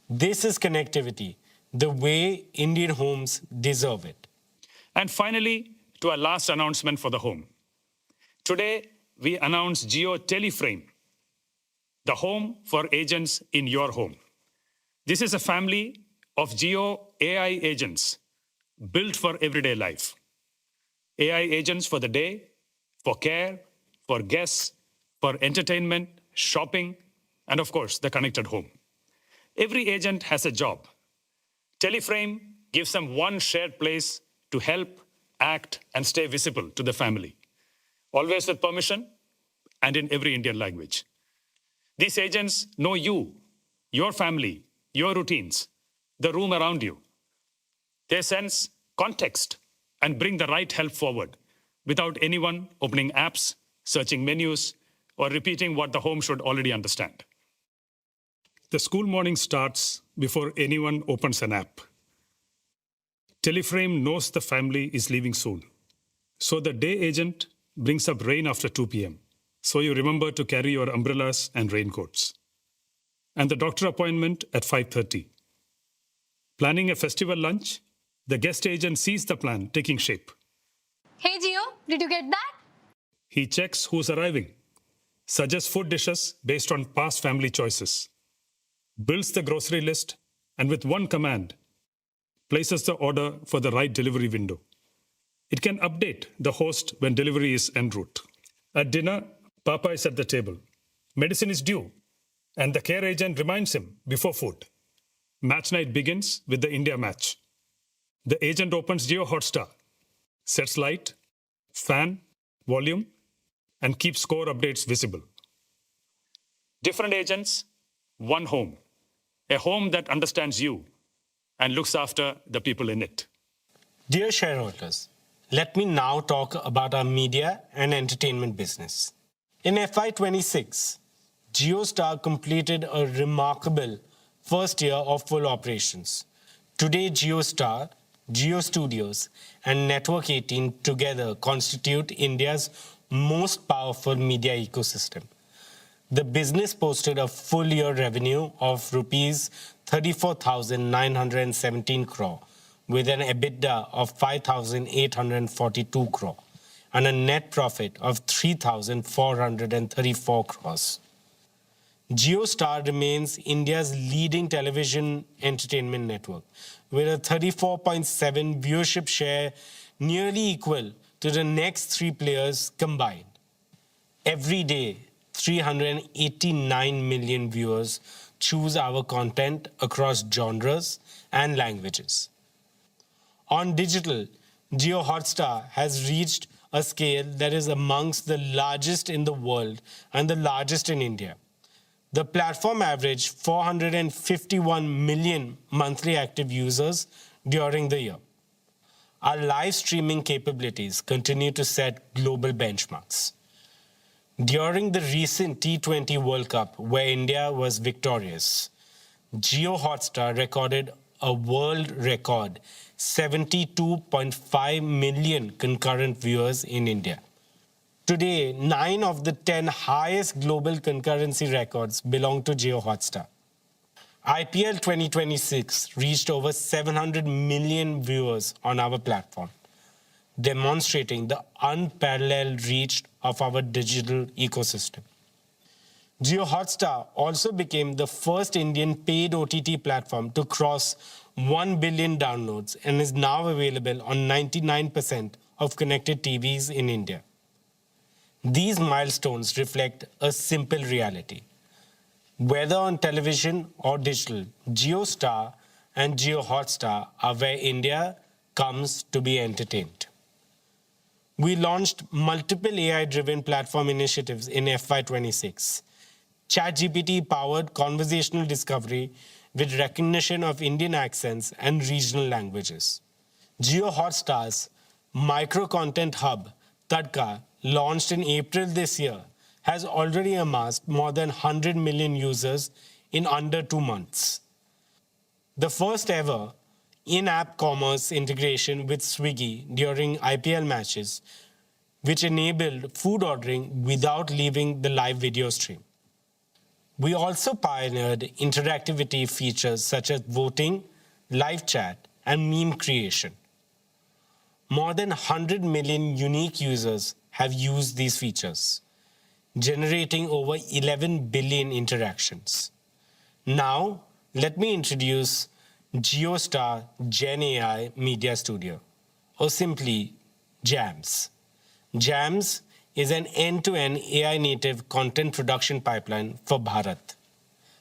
This is connectivity, the way Indian homes deserve it. And finally, to our last announcement for the home. Today, we announce Jio Teleframe, the home for agents in your home. This is a family of Jio AI agents built for everyday life. AI agents for the day, for care, for guests, for entertainment, shopping, and of course, the connected home. Every agent has a job. Teleframe gives them one shared place to help, act, and stay visible to the family, always with permission and in every Indian language. These agents know you, your family, your routines, the room around you. They sense context and bring the right help forward without anyone opening apps, searching menus, or repeating what the home should already understand. The school morning starts before anyone opens an app. Teleframe knows the family is leaving soon. So the day agent brings up rain after 2 p.m. So you remember to carry your umbrellas and raincoats. And the doctor appointment at 5:30. Planning a festival lunch, the guest agent sees the plan taking shape. Hey Jio, did you get that? He checks who's arriving, suggests food dishes based on past family choices, builds the grocery list, and with one command, places the order for the right delivery window. It can update the host when delivery is en route. At dinner, Papa is at the table. Medicine is due, and the care agent reminds him before food. Match night begins with the India match. The agent opens Jio Hotstar, sets light, fan, volume, and keeps score updates visible. Different agents, one home. A home that understands you and looks after the people in it. Dear shareholders, let me now talk about our media and entertainment business. In FY26, JioStar completed a remarkable first year of full operations. Today, JioStar, Jio Studios, and Network 18 together constitute India's most powerful media ecosystem. The business posted a full year revenue of rupees 34,917 crore, with an EBITDA of 5,842 crore and a net profit of 3,434 crores. JioStar remains India's leading television entertainment network, with a 34.7% viewership share, nearly equal to the next three players combined. Every day, 389 million viewers choose our content across genres and languages. On digital, Jio Hotstar has reached a scale that is amongst the largest in the world and the largest in India. The platform averaged 451 million monthly active users during the year. Our live streaming capabilities continue to set global benchmarks. During the recent T20 World Cup, where India was victorious, Jio Hotstar recorded a world record 72.5 million concurrent viewers in India. Today, 9 of the 10 highest global concurrency records belong to Jio Hotstar. IPL 2026 reached over 700 million viewers on our platform, demonstrating the unparalleled reach of our digital ecosystem. Jio Hotstar also became the first Indian paid OTT platform to cross 1 billion downloads and is now available on 99% of connected TVs in India. These milestones reflect a simple reality. Whether on television or digital, JioStar and Jio Hotstar are where India comes to be entertained. We launched multiple AI-driven platform initiatives in FY26. ChatGPT-powered conversational discovery with recognition of Indian accents and regional languages. Jio Hotstar's micro-content hub, Tadka, launched in April this year, has already amassed more than 100 million users in under 2 months. The first ever in-app commerce integration with Swiggy during IPL matches, which enabled food ordering without leaving the live video stream. We also pioneered interactivity features such as voting, live chat, and meme creation. More than 100 million unique users have used these features, generating over 11 billion interactions. Now, let me introduce JioStar Gen AI Media Studio, or simply JAMS. JAMS is an end-to-end AI-native content production pipeline for Bharat,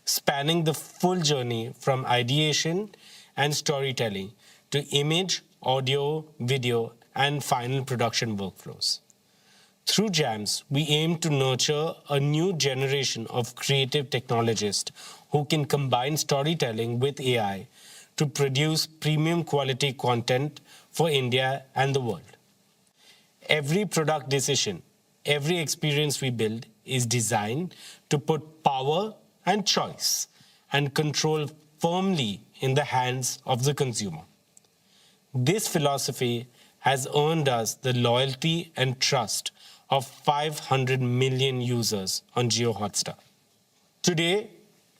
spanning the full journey from ideation and storytelling to image, audio, video, and final production workflows. Through JAMS, we aim to nurture a new generation of creative technologists who can combine storytelling with AI to produce premium quality content for India and the world. Every product decision, every experience we build is designed to put power and choice and control firmly in the hands of the consumer. This philosophy has earned us the loyalty and trust of 500 million users on Jio Hotstar. Today,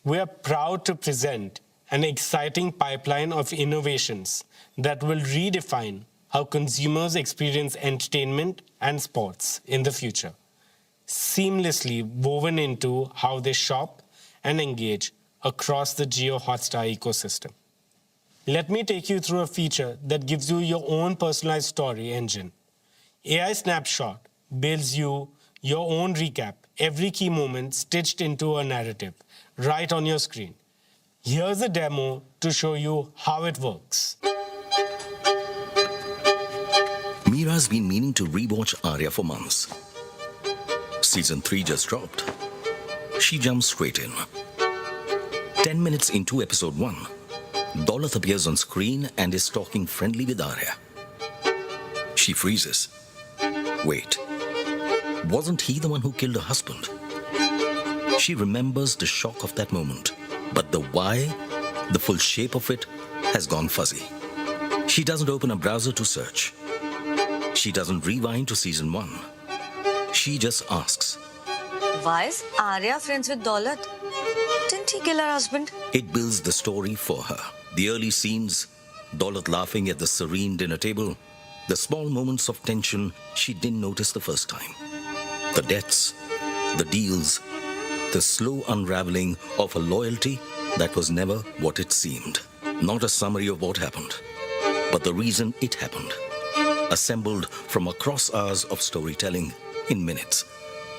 we are proud to present an exciting pipeline of innovations that will redefine how consumers experience entertainment and sports in the future, seamlessly woven into how they shop and engage across the Jio Hotstar ecosystem. Let me take you through a feature that gives you your own personalized story engine. AI Snapshot builds you your own recap, every key moment stitched into a narrative, right on your screen. Here's a demo to show you how it works. Meera's been meaning to rewatch Arya for months. Season 3 just dropped. She jumps straight in. 10 minutes into episode 1, Daulat appears on screen and is talking friendly with Arya. She freezes. Wait, wasn't he the one who killed her husband? She remembers the shock of that moment, but the why, the full shape of it, has gone fuzzy. She doesn't open a browser to search. She doesn't rewind to season 1. She just asks, why is Arya friends with Daulat? Didn't he kill her husband? It builds the story for her. The early scenes Daulat laughing at the serene dinner table, the small moments of tension she didn't notice the first time. The debts, the deals, the slow unraveling of a loyalty that was never what it seemed. Not a summary of what happened, but the reason it happened. Assembled from across hours of storytelling in minutes.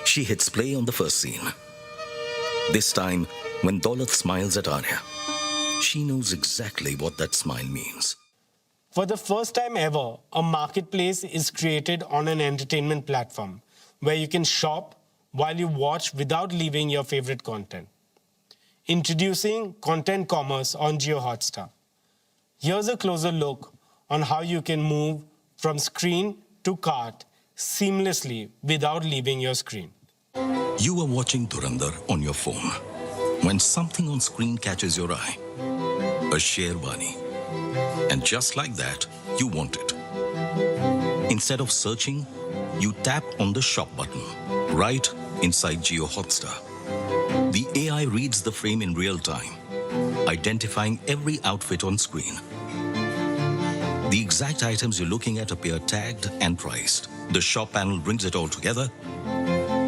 She hits play on the first scene. This time, when Daulat smiles at Arya, she knows exactly what that smile means. For the first time ever, a marketplace is created on an entertainment platform where you can shop while you watch without leaving your favorite content. Introducing content commerce on Jio Hotstar. Here's a closer look on how you can move from screen to cart seamlessly without leaving your screen. You are watching Dhurandhar on your phone when something on screen catches your eye. A Sherwani. And just like that, you want it. Instead of searching, you tap on the shop button right inside Jio Hotstar. The AI reads the frame in real time, identifying every outfit on screen. The exact items you're looking at appear tagged and priced. The shop panel brings it all together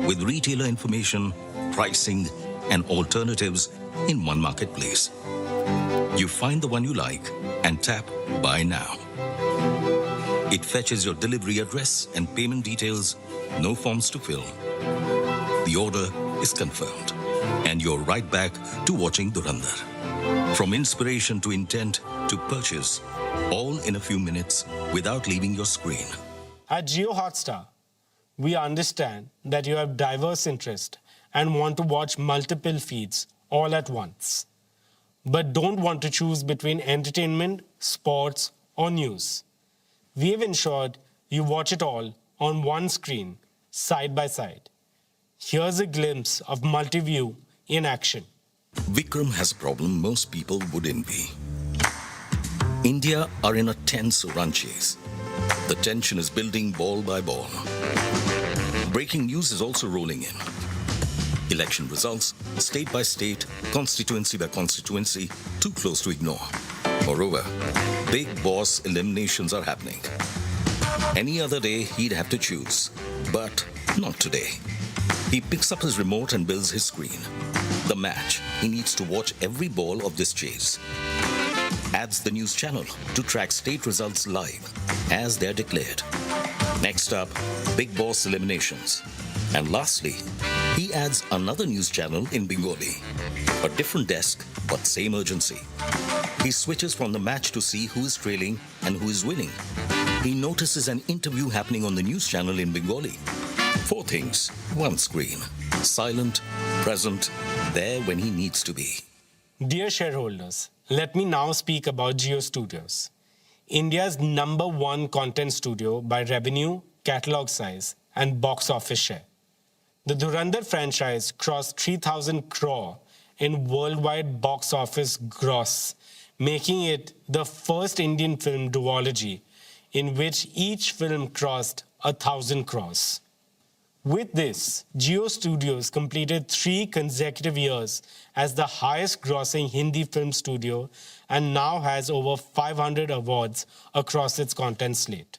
with retailer information, pricing, and alternatives in one marketplace. You find the one you like and tap Buy Now. It fetches your delivery address and payment details, no forms to fill. The order is confirmed, and you're right back to watching Dhurandhar. From inspiration to intent to purchase, all in a few minutes without leaving your screen. At Jio Hotstar, we understand that you have diverse interests and want to watch multiple feeds all at once, but don't want to choose between entertainment, sports, or news. We have ensured you watch it all on one screen, side by side. Here's a glimpse of multi-view in action. Vikram has a problem most people would envy. India are in a tense run chase. The tension is building ball by ball. Breaking news is also rolling in. Election results, state by state, constituency by constituency, too close to ignore. Moreover, big boss eliminations are happening. Any other day, he'd have to choose, but not today. He picks up his remote and builds his screen. The match, he needs to watch every ball of this chase. Adds the news channel to track state results live as they're declared. Next up, big boss eliminations. And lastly, he adds another news channel in Bengali. A different desk, but same urgency. He switches from the match to see who is trailing and who is winning. He notices an interview happening on the news channel in Bengali. 4 things, one screen. Silent, present, there when he needs to be. Dear shareholders, let me now speak about Jio Studios, India's #1 content studio by revenue, catalog size, and box office share. The Dhurandhar franchise crossed 3,000 crore in worldwide box office gross, making it the first Indian film duology in which each film crossed 1,000 crores. With this, Jio Studios completed 3 consecutive years as the highest grossing Hindi film studio and now has over 500 awards across its content slate.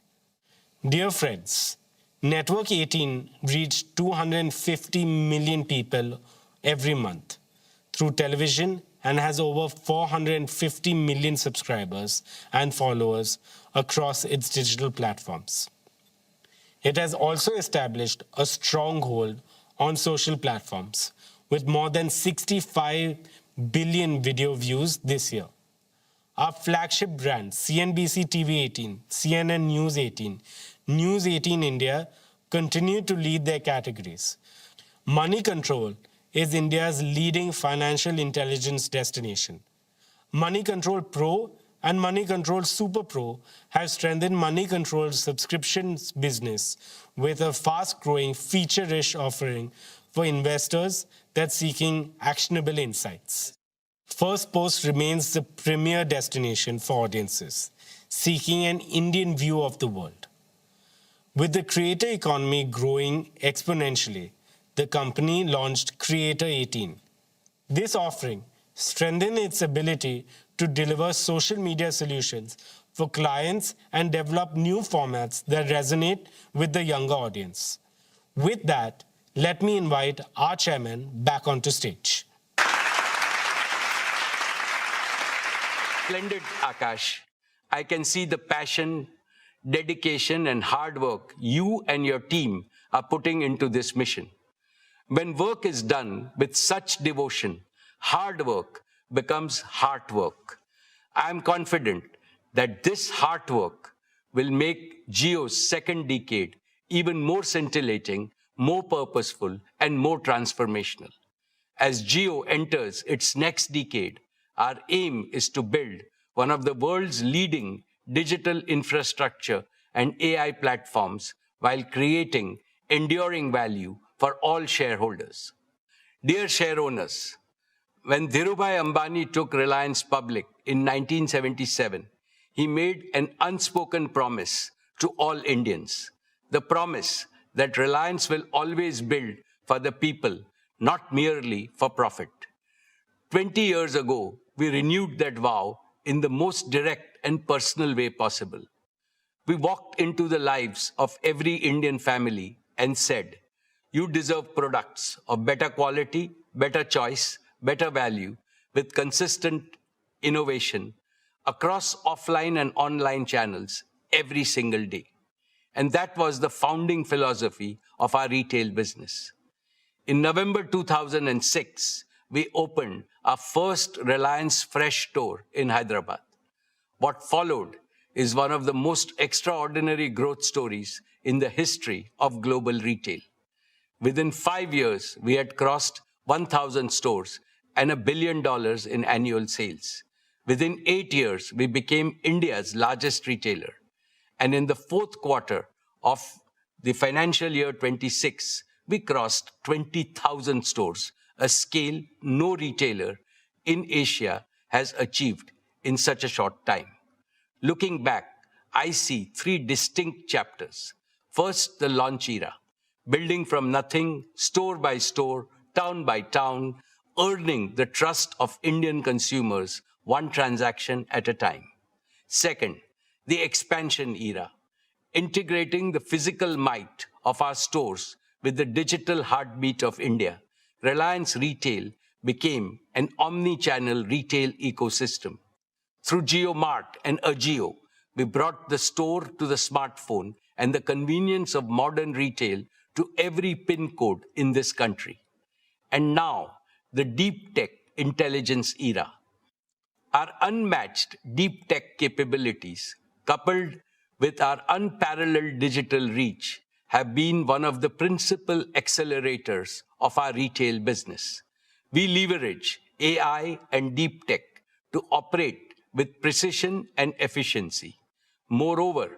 Dear friends, Network 18 reached 250 million people every month through television and has over 450 million subscribers and followers across its digital platforms. It has also established a stronghold on social platforms with more than 65 billion video views this year. Our flagship brands, CNBC TV 18, CNN News 18, News 18 India, continue to lead their categories. Money Control is India's leading financial intelligence destination. Money Control Pro and Money Control Super Pro have strengthened Money Control's subscriptions business with a fast-growing, feature-rich offering for investors that's seeking actionable insights. First Post remains the premier destination for audiences seeking an Indian view of the world. With the creator economy growing exponentially, the company launched Creator 18. This offering strengthen its ability to deliver social media solutions for clients and develop new formats that resonate with the younger audience. With that, let me invite our chairman back onto stage. Splendid, Akash. I can see the passion, dedication, and hard work you and your team are putting into this mission. When work is done with such devotion, hard work becomes heart work. I am confident that this heart work will make Jio's second decade even more scintillating, more purposeful, and more transformational. As Jio enters its next decade, our aim is to build one of the world's leading digital infrastructure and AI platforms while creating enduring value for all shareholders. Dear shareowners, when Dhirubhai Ambani took Reliance public in 1977, he made an unspoken promise to all Indians. The promise that Reliance will always build for the people, not merely for profit. 20 years ago, we renewed that vow in the most direct and personal way possible. We walked into the lives of every Indian family and said, you deserve products of better quality, better choice, better value, with consistent innovation across offline and online channels every single day. And that was the founding philosophy of our retail business. In November 2006, we opened our first Reliance Fresh store in Hyderabad. What followed is one of the most extraordinary growth stories in the history of global retail. Within 5 years, we had crossed 1,000 stores and $1 billion in annual sales. Within 8 years, we became India's largest retailer. And in the fourth quarter of the financial year 26, we crossed 20,000 stores, a scale no retailer in Asia has achieved in such a short time. Looking back, I see 3 distinct chapters. First, the launch era, building from nothing, store by store, town by town, earning the trust of Indian consumers, one transaction at a time. Second, the expansion era, integrating the physical might of our stores with the digital heartbeat of India. Reliance Retail became an omni-channel retail ecosystem. Through JioMart and Ajio, we brought the store to the smartphone and the convenience of modern retail to every pin code in this country. And now, the deep tech intelligence era. Our unmatched deep tech capabilities, coupled with our unparalleled digital reach, have been one of the principal accelerators of our retail business. We leverage AI and deep tech to operate with precision and efficiency. Moreover,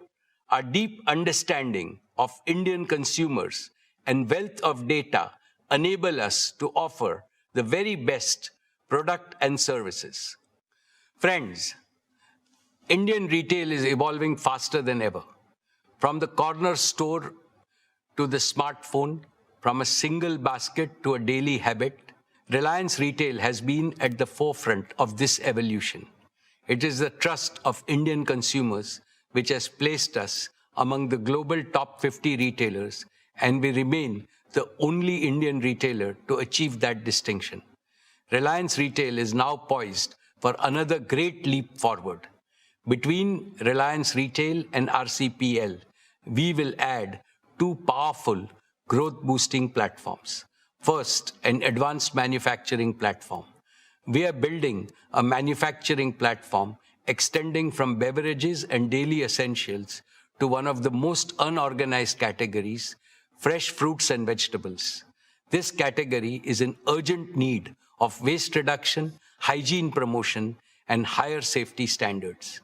our deep understanding of Indian consumers and wealth of data enable us to offer the very best product and services. Friends, Indian retail is evolving faster than ever. From the corner store to the smartphone, from a single basket to a daily habit, Reliance Retail has been at the forefront of this evolution. It is the trust of Indian consumers which has placed us among the global top 50 retailers, and we remain the only Indian retailer to achieve that distinction. Reliance Retail is now poised for another great leap forward. Between Reliance Retail and RCPL, we will add 2 powerful growth-boosting platforms. First, an advanced manufacturing platform. We are building a manufacturing platform extending from beverages and daily essentials to one of the most unorganized categories, fresh fruits and vegetables. This category is in urgent need of waste reduction, hygiene promotion, and higher safety standards.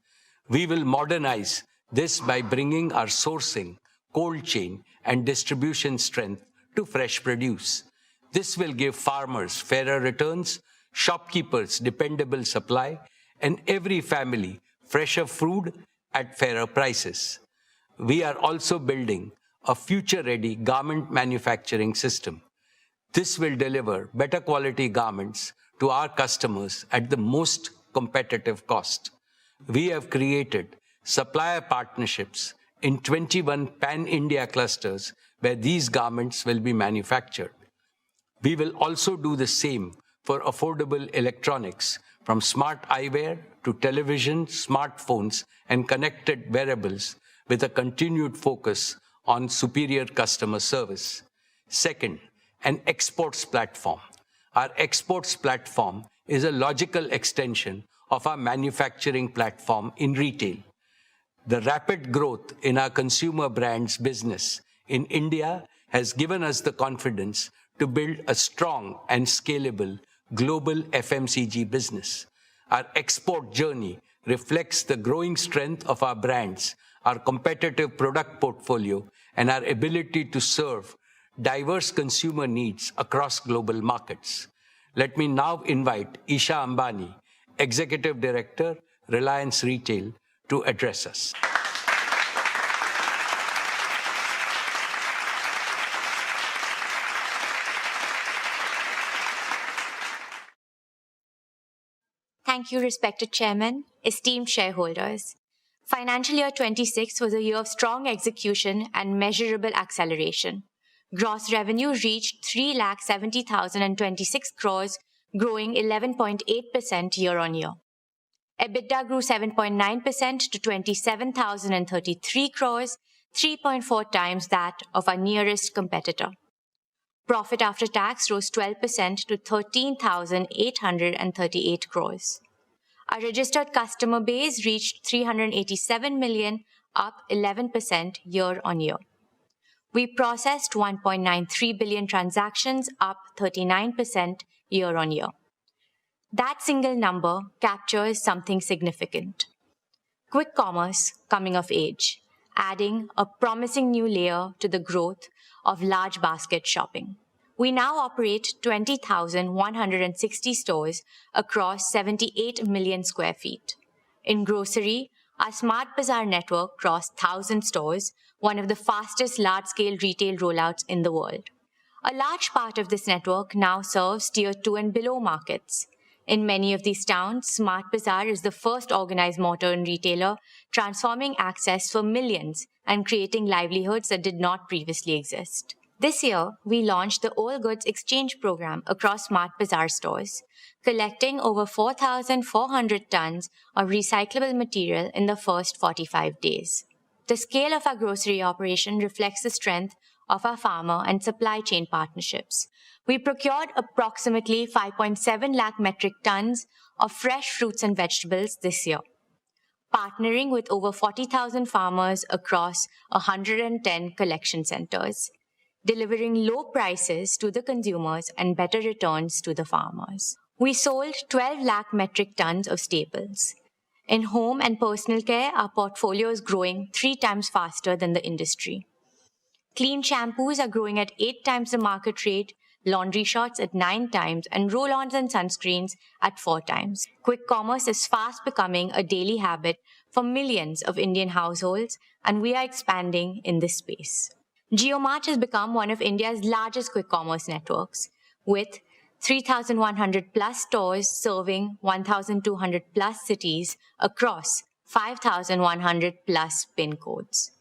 We will modernize this by bringing our sourcing, cold chain, and distribution strength to fresh produce. This will give farmers fairer returns, shopkeepers dependable supply, and every family fresher food at fairer prices. We are also building a future-ready garment manufacturing system. This will deliver better quality garments to our customers at the most competitive cost. We have created supplier partnerships in 21 pan-India clusters where these garments will be manufactured. We will also do the same for affordable electronics, from smart eyewear to television, smartphones, and connected wearables, with a continued focus on superior customer service. Second, an exports platform. Our exports platform is a logical extension of our manufacturing platform in retail. The rapid growth in our consumer brands business in India has given us the confidence to build a strong and scalable global FMCG business. Our export journey reflects the growing strength of our brands, our competitive product portfolio, and our ability to serve diverse consumer needs across global markets. Let me now invite Isha Ambani, Executive Director, Reliance Retail, to address us. Thank you, respected Chairman, esteemed shareholders. Financial year 26 was a year of strong execution and measurable acceleration. Gross revenue reached 3,70,026 crores, growing 11.8% year-on-year. EBITDA grew 7.9% to 27,033 crores, 3.4 times that of our nearest competitor. Profit after tax rose 12% to 13,838 crores. Our registered customer base reached 387 million, up 11% year-on-year. We processed 1.93 billion transactions, up 39% year-on-year. That single number captures something significant. Quick commerce coming of age, adding a promising new layer to the growth of large basket shopping. We now operate 20,160 stores across 78 million square feet. In grocery, our Smart Bazaar network crossed 1,000 stores, one of the fastest large-scale retail rollouts in the world. A large part of this network now serves Tier 2 and below markets. In many of these towns, Smart Bazaar is the first organized modern retailer, transforming access for millions and creating livelihoods that did not previously exist. This year, we launched the All Goods Exchange program across Smart Bazaar stores, collecting over 4,400 tons of recyclable material in the first 45 days. The scale of our grocery operation reflects the strength of our farmer and supply chain partnerships. We procured approximately 5.7 lakh metric tons of fresh fruits and vegetables this year, partnering with over 40,000 farmers across 110 collection centers, delivering low prices to the consumers and better returns to the farmers. We sold 12 lakh metric tons of staples. In home and personal care, our portfolio is growing 3 times faster than the industry. Clean shampoos are growing at 8 times the market rate, laundry shots at 9 times, and roll-ons and sunscreens at 4 times. Quick commerce is fast becoming a daily habit for millions of Indian households, and we are expanding in this space. JioMart has become one of India's largest quick commerce networks, with 3,100 plus stores serving 1,200 plus cities across 5,100 plus PIN codes.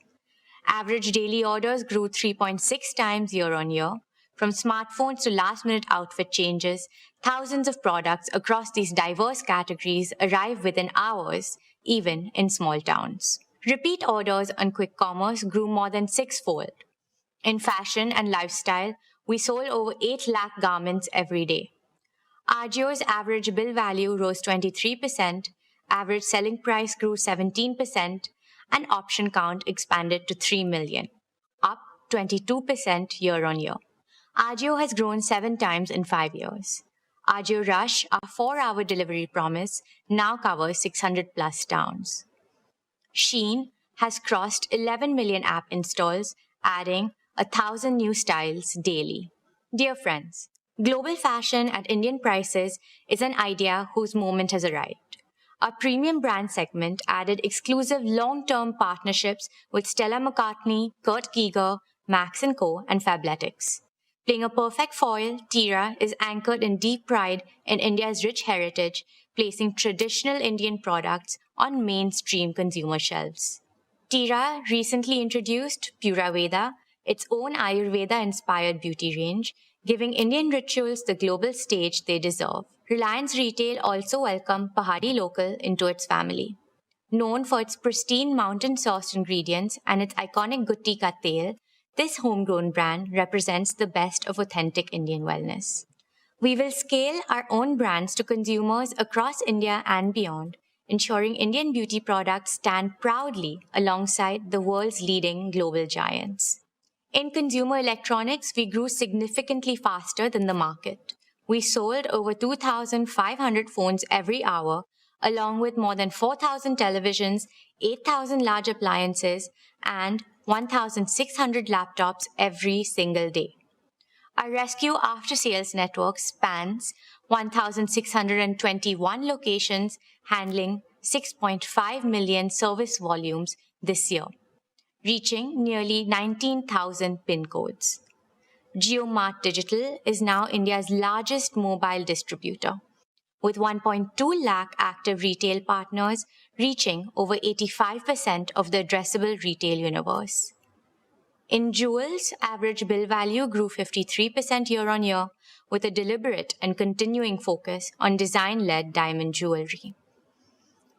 Average daily orders grew 3.6 times year-on-year. From smartphones to last-minute outfit changes, thousands of products across these diverse categories arrive within hours, even in small towns. Repeat orders on quick commerce grew more than 6-fold. In fashion and lifestyle, we sold over 8 lakh garments every day. Ajio's average bill value rose 23%, average selling price grew 17%, and option count expanded to 3 million, up 22% year-on-year. Ajio has grown 7 times in 5 years. Ajio Rush, our 4-hour delivery promise, now covers 600 plus towns. Shein has crossed 11 million app installs, adding 1,000 new styles daily. Dear friends, global fashion at Indian prices is an idea whose moment has arrived. Our premium brand segment added exclusive long-term partnerships with Stella McCartney, Kurt Geiger, Max & Co. and Fabletics. Playing a perfect foil, Tira is anchored in deep pride in India's rich heritage, placing traditional Indian products on mainstream consumer shelves. Tira recently introduced Pura Veda, its own Ayurveda-inspired beauty range, giving Indian rituals the global stage they deserve. Reliance Retail also welcomed Pahadi Local into its family. Known for its pristine mountain-sourced ingredients and its iconic Gutti Ka Tel, this homegrown brand represents the best of authentic Indian wellness. We will scale our own brands to consumers across India and beyond, ensuring Indian beauty products stand proudly alongside the world's leading global giants. In consumer electronics, we grew significantly faster than the market. We sold over 2,500 phones every hour, along with more than 4,000 televisions, 8,000 large appliances, and 1,600 laptops every single day. Our rescue after-sales network spans 1,621 locations, handling 6.5 million service volumes this year, reaching nearly 19,000 PIN codes. JioMart Digital is now India's largest mobile distributor, with 1.2 lakh active retail partners reaching over 85% of the addressable retail universe. In jewels, average bill value grew 53% year-on-year, with a deliberate and continuing focus on design-led diamond jewelry.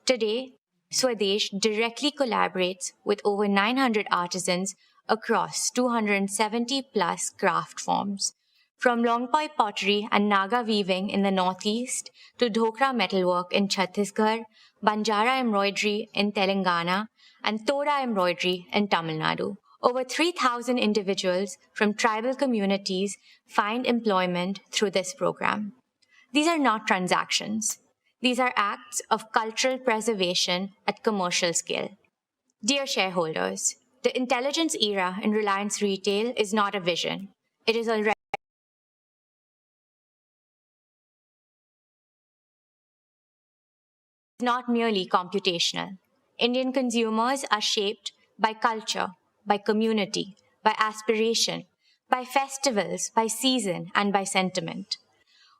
Today, Swadesh directly collaborates with over 900 artisans across 270-plus craft forms, from Longpoi pottery and Naga weaving in the northeast to Dhokra metalwork in Chhattisgarh, Banjara embroidery in Telangana, and Toda embroidery in Tamil Nadu. Over 3,000 individuals from tribal communities find employment through this program. These are not transactions. These are acts of cultural preservation at commercial scale. Dear shareholders, the intelligence era in Reliance Retail is not a vision. It is already not merely computational. Indian consumers are shaped by culture, by community, by aspiration, by festivals, by season, and by sentiment.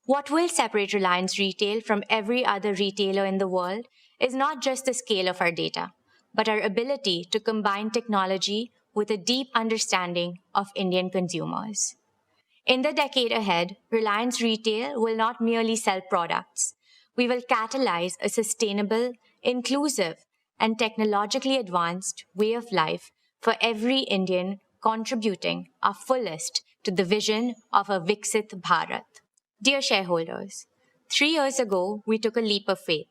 What will separate Reliance Retail from every other retailer in the world is not just the scale of our data, but our ability to combine technology with a deep understanding of Indian consumers. In the decade ahead, Reliance Retail will not merely sell products. We will catalyze a sustainable, inclusive, and technologically advanced way of life for every Indian, contributing our fullest to the vision of a Viksit Bharat. Dear shareholders, 3 years ago, we took a leap of faith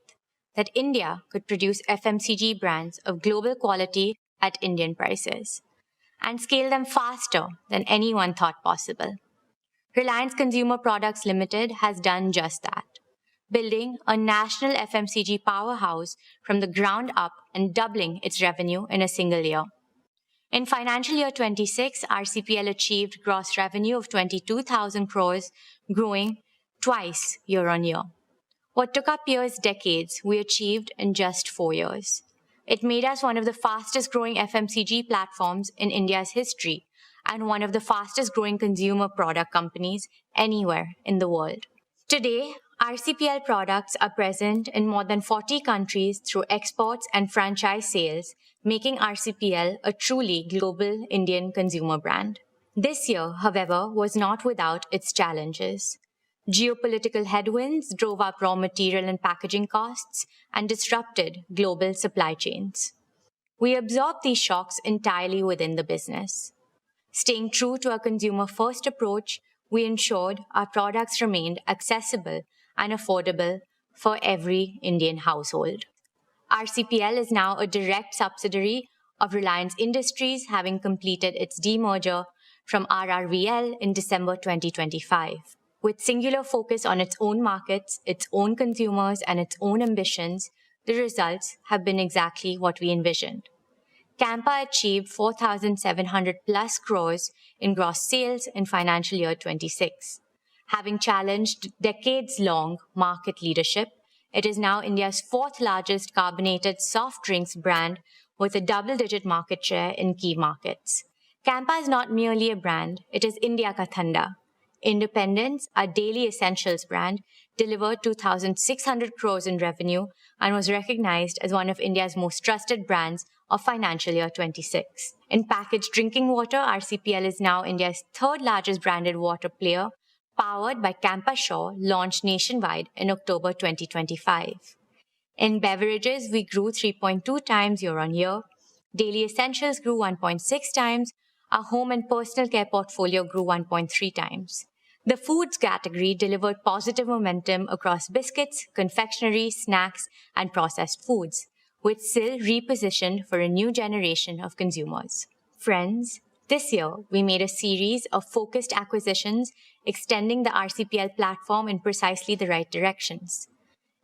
that India could produce FMCG brands of global quality at Indian prices and scale them faster than anyone thought possible. Reliance Consumer Products Limited has done just that, building a national FMCG powerhouse from the ground up and doubling its revenue in a single year. In financial year 26, RCPL achieved gross revenue of 22,000 crores, growing twice year-on-year. What took our peers decades, we achieved in just 4 years. It made us one of the fastest growing FMCG platforms in India's history and one of the fastest growing consumer product companies anywhere in the world. Today, RCPL products are present in more than 40 countries through exports and franchise sales, making RCPL a truly global Indian consumer brand. This year, however, was not without its challenges. Geopolitical headwinds drove up raw material and packaging costs and disrupted global supply chains. We absorbed these shocks entirely within the business. Staying true to our consumer-first approach, we ensured our products remained accessible and affordable for every Indian household. RCPL is now a direct subsidiary of Reliance Industries, having completed its demerger from RRVL in December 2025. With singular focus on its own markets, its own consumers, and its own ambitions, the results have been exactly what we envisioned. Campa achieved 4,700 plus crores in gross sales in financial year 26. Having challenged decades-long market leadership, it is now India's fourth largest carbonated soft drinks brand with a double-digit market share in key markets. Campa is not merely a brand, it is India Ka Thanda, Independence, our daily essentials brand, delivered 2,600 crores in revenue and was recognized as one of India's most trusted brands of financial year 26. In packaged drinking water, RCPL is now India's third largest branded water player, powered by Campa Shaw, launched nationwide in October 2025. In beverages, we grew 3.2 times year on year. Daily essentials grew 1.6 times. Our home and personal care portfolio grew 1.3 times. The foods category delivered positive momentum across biscuits, confectionery, snacks, and processed foods, with SIL repositioned for a new generation of consumers. Friends, this year we made a series of focused acquisitions, extending the RCPL platform in precisely the right directions.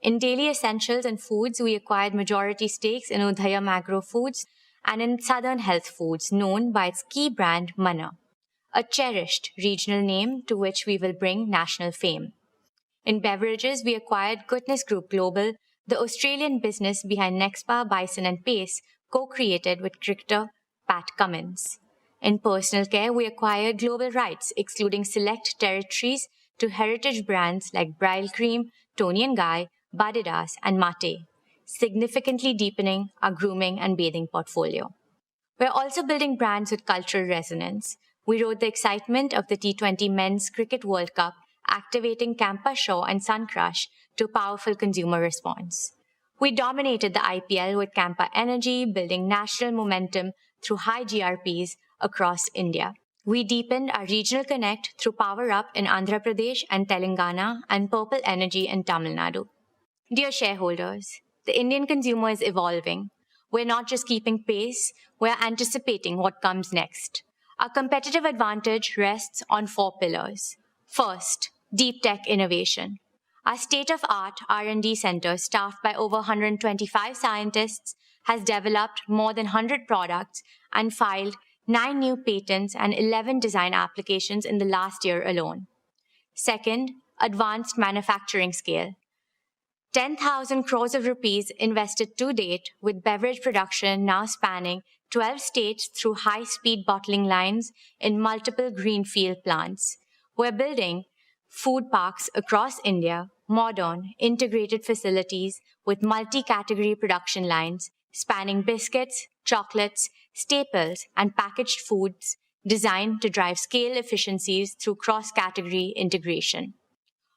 In daily essentials and foods, we acquired majority stakes in Udayam Agro Foods and in Southern Health Foods, known by its key brand Manna, a cherished regional name to which we will bring national fame. In beverages, we acquired Goodness Group Global, the Australian business behind Nexpa, Bison and Pace, co-created with cricketer Pat Cummins. In personal care, we acquired global rights, excluding select territories, to heritage brands like Brile Cream, Toni & Guy, Badidas and Mate, significantly deepening our grooming and bathing portfolio. We're also building brands with cultural resonance. We rode the excitement of the T20 Men's Cricket World Cup, activating Campa Shaw and Sun Crush to powerful consumer response. We dominated the IPL with Campa Energy, building national momentum through high GRPs across India. We deepened our regional connect through Power Up in Andhra Pradesh and Telangana and Purple Energy in Tamil Nadu. Dear shareholders, the Indian consumer is evolving. We're not just keeping pace, we're anticipating what comes next. Our competitive advantage rests on 4 pillars. First, deep tech innovation. Our state-of-art R&D center, staffed by over 125 scientists, has developed more than 100 products and filed 9 new patents and 11 design applications in the last year alone. Second, advanced manufacturing scale. 10,000 crores of rupees invested to date, with beverage production now spanning 12 states through high-speed bottling lines in multiple greenfield plants. We're building food parks across India, modern, integrated facilities with multi-category production lines spanning biscuits, chocolates, staples, and packaged foods designed to drive scale efficiencies through cross-category integration.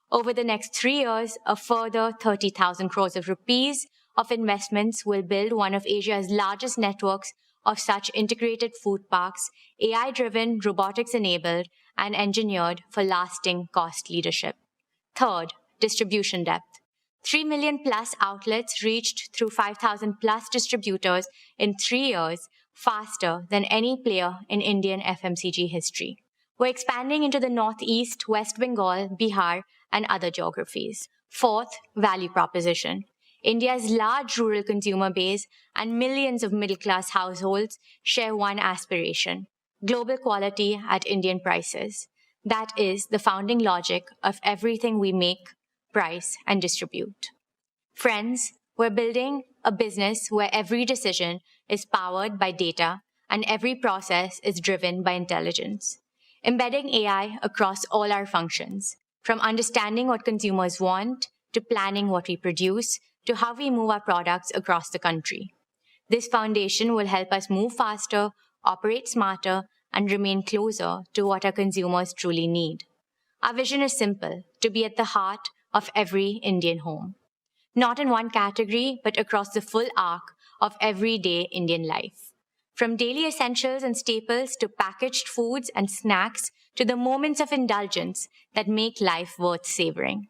Over the next 3 years, a further 30,000 crores of rupees of investments will build one of Asia's largest networks of such integrated food parks, AI-driven, robotics-enabled, and engineered for lasting cost leadership. Third, distribution depth. 3 million plus outlets reached through 5,000 plus distributors in 3 years, faster than any player in Indian FMCG history. We're expanding into the Northeast, West Bengal, Bihar, and other geographies. Fourth, value proposition. India's large rural consumer base and millions of middle-class households share one aspiration: global quality at Indian prices. That is the founding logic of everything we make, price, and distribute. Friends, we're building a business where every decision is powered by data and every process is driven by intelligence. Embedding AI across all our functions, from understanding what consumers want, to planning what we produce, to how we move our products across the country. This foundation will help us move faster, operate smarter, and remain closer to what our consumers truly need. Our vision is simple: to be at the heart of every Indian home. Not in one category, but across the full arc of everyday Indian life. From daily essentials and staples to packaged foods and snacks to the moments of indulgence that make life worth savoring.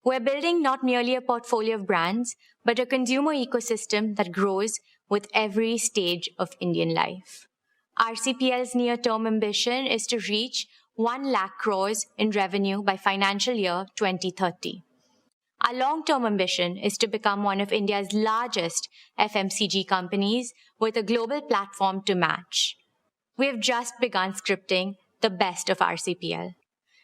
We're building not merely a portfolio of brands, but a consumer ecosystem that grows with every stage of Indian life. RCPL's near-term ambition is to reach 1 lakh crores in revenue by financial year 2030. Our long-term ambition is to become one of India's largest FMCG companies with a global platform to match. We have just begun scripting the best of RCPL.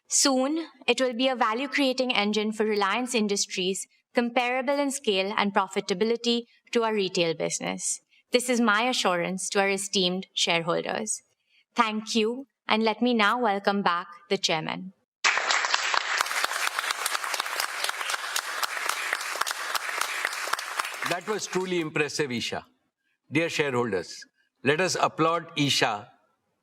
Soon, it will be a value-creating engine for Reliance Industries, comparable in scale and profitability to our retail business. This is my assurance to our esteemed shareholders. Thank you, and let me now welcome back the chairman. That was truly impressive, Isha. Dear shareholders, let us applaud Isha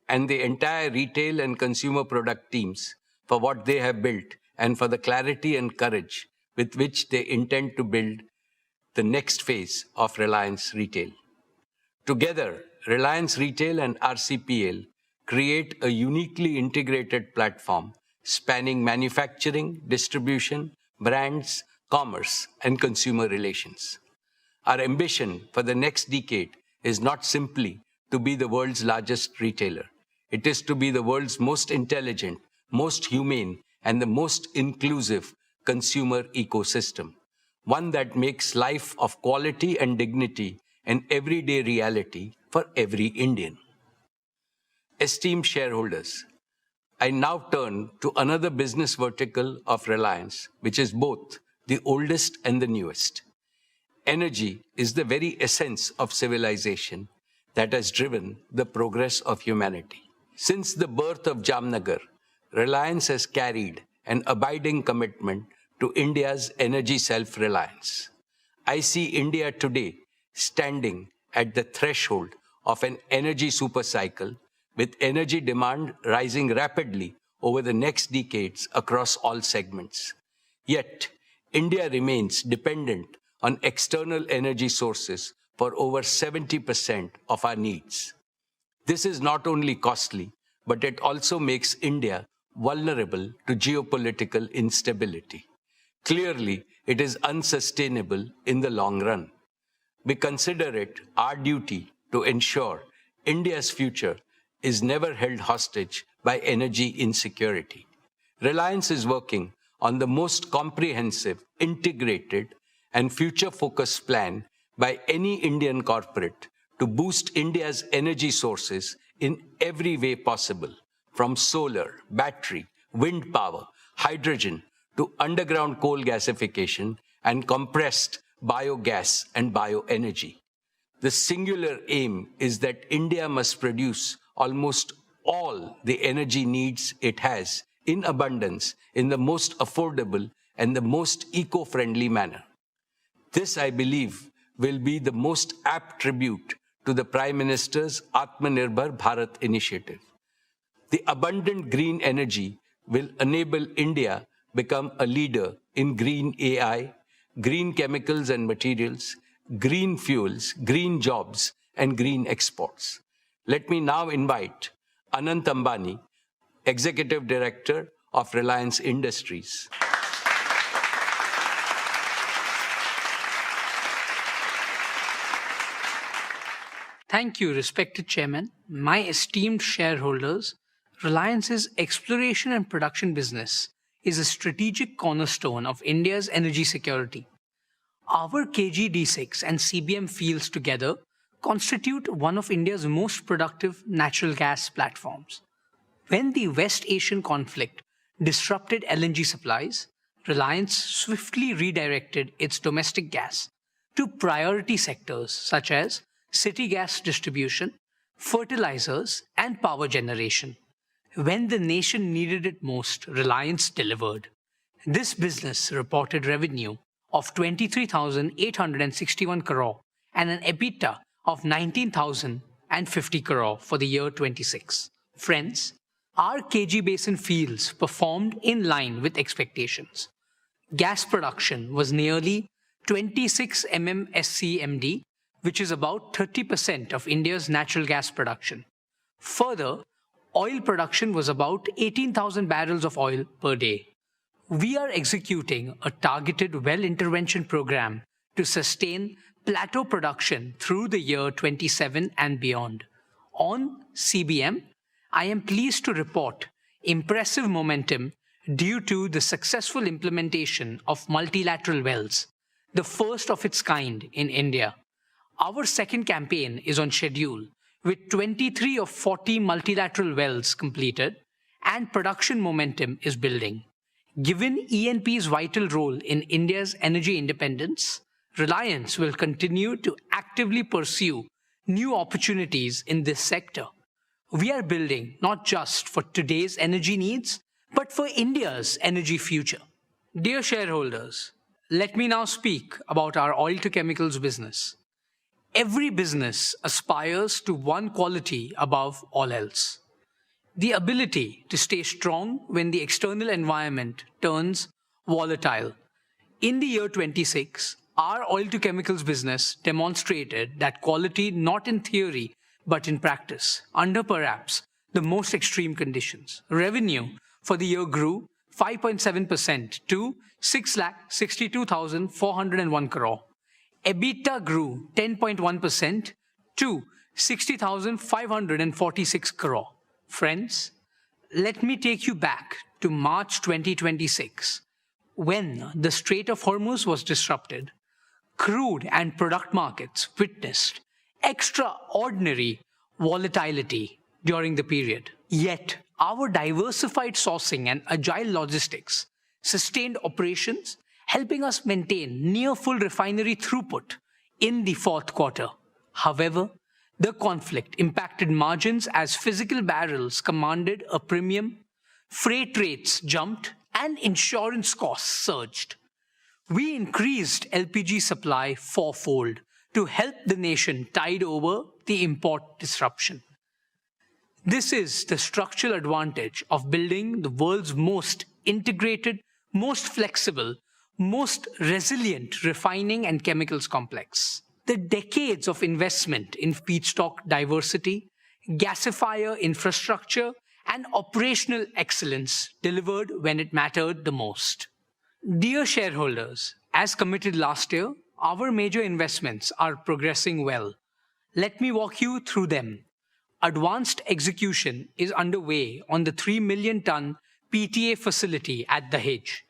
and the entire retail and consumer product teams for what they have built and for the clarity and courage with which they intend to build the next phase of Reliance Retail. Together, Reliance Retail and RCPL create a uniquely integrated platform spanning manufacturing, distribution, brands, commerce, and consumer relations. Our ambition for the next decade is not simply to be the world's largest retailer. It is to be the world's most intelligent, most humane, and the most inclusive consumer ecosystem, one that makes life of quality and dignity an everyday reality for every Indian. Esteemed shareholders, I now turn to another business vertical of Reliance, which is both the oldest and the newest. Energy is the very essence of civilization that has driven the progress of humanity. Since the birth of Jamnagar, Reliance has carried an abiding commitment to India's energy self-reliance. I see India today standing at the threshold of an energy supercycle, with energy demand rising rapidly over the next decades across all segments. Yet, India remains dependent on external energy sources for over 70% of our needs. This is not only costly, but it also makes India vulnerable to geopolitical instability. Clearly, it is unsustainable in the long run. We consider it our duty to ensure India's future is never held hostage by energy insecurity. Reliance is working on the most comprehensive, integrated, and future-focused plan by any Indian corporate to boost India's energy sources in every way possible, from solar, battery, wind power, hydrogen, to underground coal gasification and compressed biogas and bioenergy. The singular aim is that India must produce almost all the energy needs it has in abundance in the most affordable and the most eco-friendly manner. This, I believe, will be the most apt tribute to the Prime Minister's Atmanirbhar Bharat initiative. The abundant green energy will enable India become a leader in green AI, green chemicals and materials, green fuels, green jobs, and green exports. Let me now invite Anant Ambani, Executive Director of Reliance Industries. Thank you, respected Chairman. My esteemed shareholders, Reliance's exploration and production business is a strategic cornerstone of India's energy security. Our KG-D6 and CBM fields together constitute one of India's most productive natural gas platforms. When the West Asian conflict disrupted LNG supplies, Reliance swiftly redirected its domestic gas to priority sectors such as city gas distribution, fertilizers, and power generation. When the nation needed it most, Reliance delivered. This business reported revenue of 23,861 crore and an EBITDA of 19,050 crore for the year 26. Friends, our KG Basin fields performed in line with expectations. Gas production was nearly 26 MMSCMD, which is about 30% of India's natural gas production. Further, oil production was about 18,000 barrels of oil per day. We are executing a targeted well intervention program to sustain plateau production through the year 27 and beyond. On CBM, I am pleased to report impressive momentum due to the successful implementation of multilateral wells, the first of its kind in India. Our second campaign is on schedule, with 23 of 40 multilateral wells completed, and production momentum is building. Given ENP's vital role in India's energy independence, Reliance will continue to actively pursue new opportunities in this sector. We are building not just for today's energy needs, but for India's energy future. Dear shareholders, let me now speak about our oil to chemicals business. Every business aspires to one quality above all else: the ability to stay strong when the external environment turns volatile. In the year 26, our oil to chemicals business demonstrated that quality not in theory but in practice, under perhaps the most extreme conditions. Revenue for the year grew 5.7% to 6,62,401 crore. EBITDA grew 10.1% to 60,546 crore. Friends, let me take you back to March 2026, when the Strait of Hormuz was disrupted. Crude and product markets witnessed extraordinary volatility during the period. Yet, our diversified sourcing and agile logistics sustained operations, helping us maintain near full refinery throughput in the fourth quarter. However, the conflict impacted margins as physical barrels commanded a premium, freight rates jumped, and insurance costs surged. We increased LPG supply fourfold to help the nation tide over the import disruption. This is the structural advantage of building the world's most integrated, most flexible, most resilient refining and chemicals complex. The decades of investment in feedstock diversity, gasifier infrastructure, and operational excellence delivered when it mattered the most. Dear shareholders, as committed last year, our major investments are progressing well. Let me walk you through them. Advanced execution is underway on the 3 million ton PTA facility at Dahej.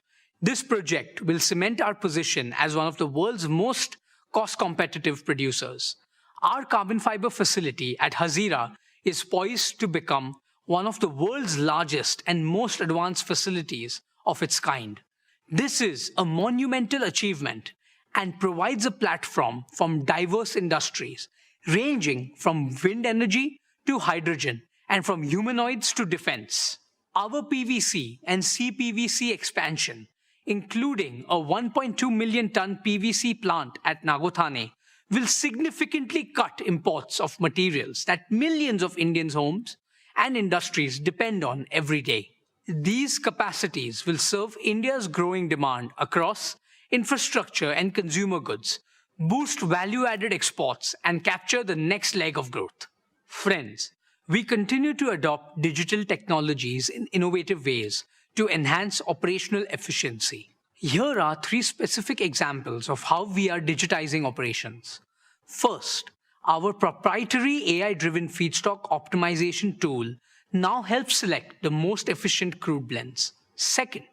This project will cement our position as one of the world's most cost-competitive producers. Our carbon fiber facility at Hazira is poised to become one of the world's largest and most advanced facilities of its kind. This is a monumental achievement and provides a platform from diverse industries, ranging from wind energy to hydrogen and from humanoids to defense. Our PVC and CPVC expansion, including a 1.2 million ton PVC plant at Nagothane, will significantly cut imports of materials that millions of Indian homes and industries depend on every day. These capacities will serve India's growing demand across infrastructure and consumer goods, boost value-added exports, and capture the next leg of growth. Friends, we continue to adopt digital technologies in innovative ways to enhance operational efficiency. Here are 3 specific examples of how we are digitizing operations. First, our proprietary AI-driven feedstock optimization tool now helps select the most efficient crude blends. Second,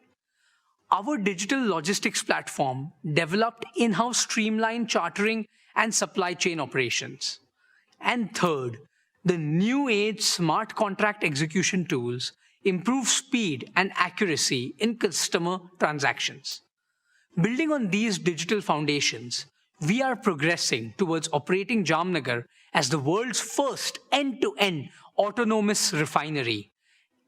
our digital logistics platform developed in-house streamlined chartering and supply chain operations. And third, the new age smart contract execution tools improve speed and accuracy in customer transactions. Building on these digital foundations, we are progressing towards operating Jamnagar as the world's first end-to-end autonomous refinery,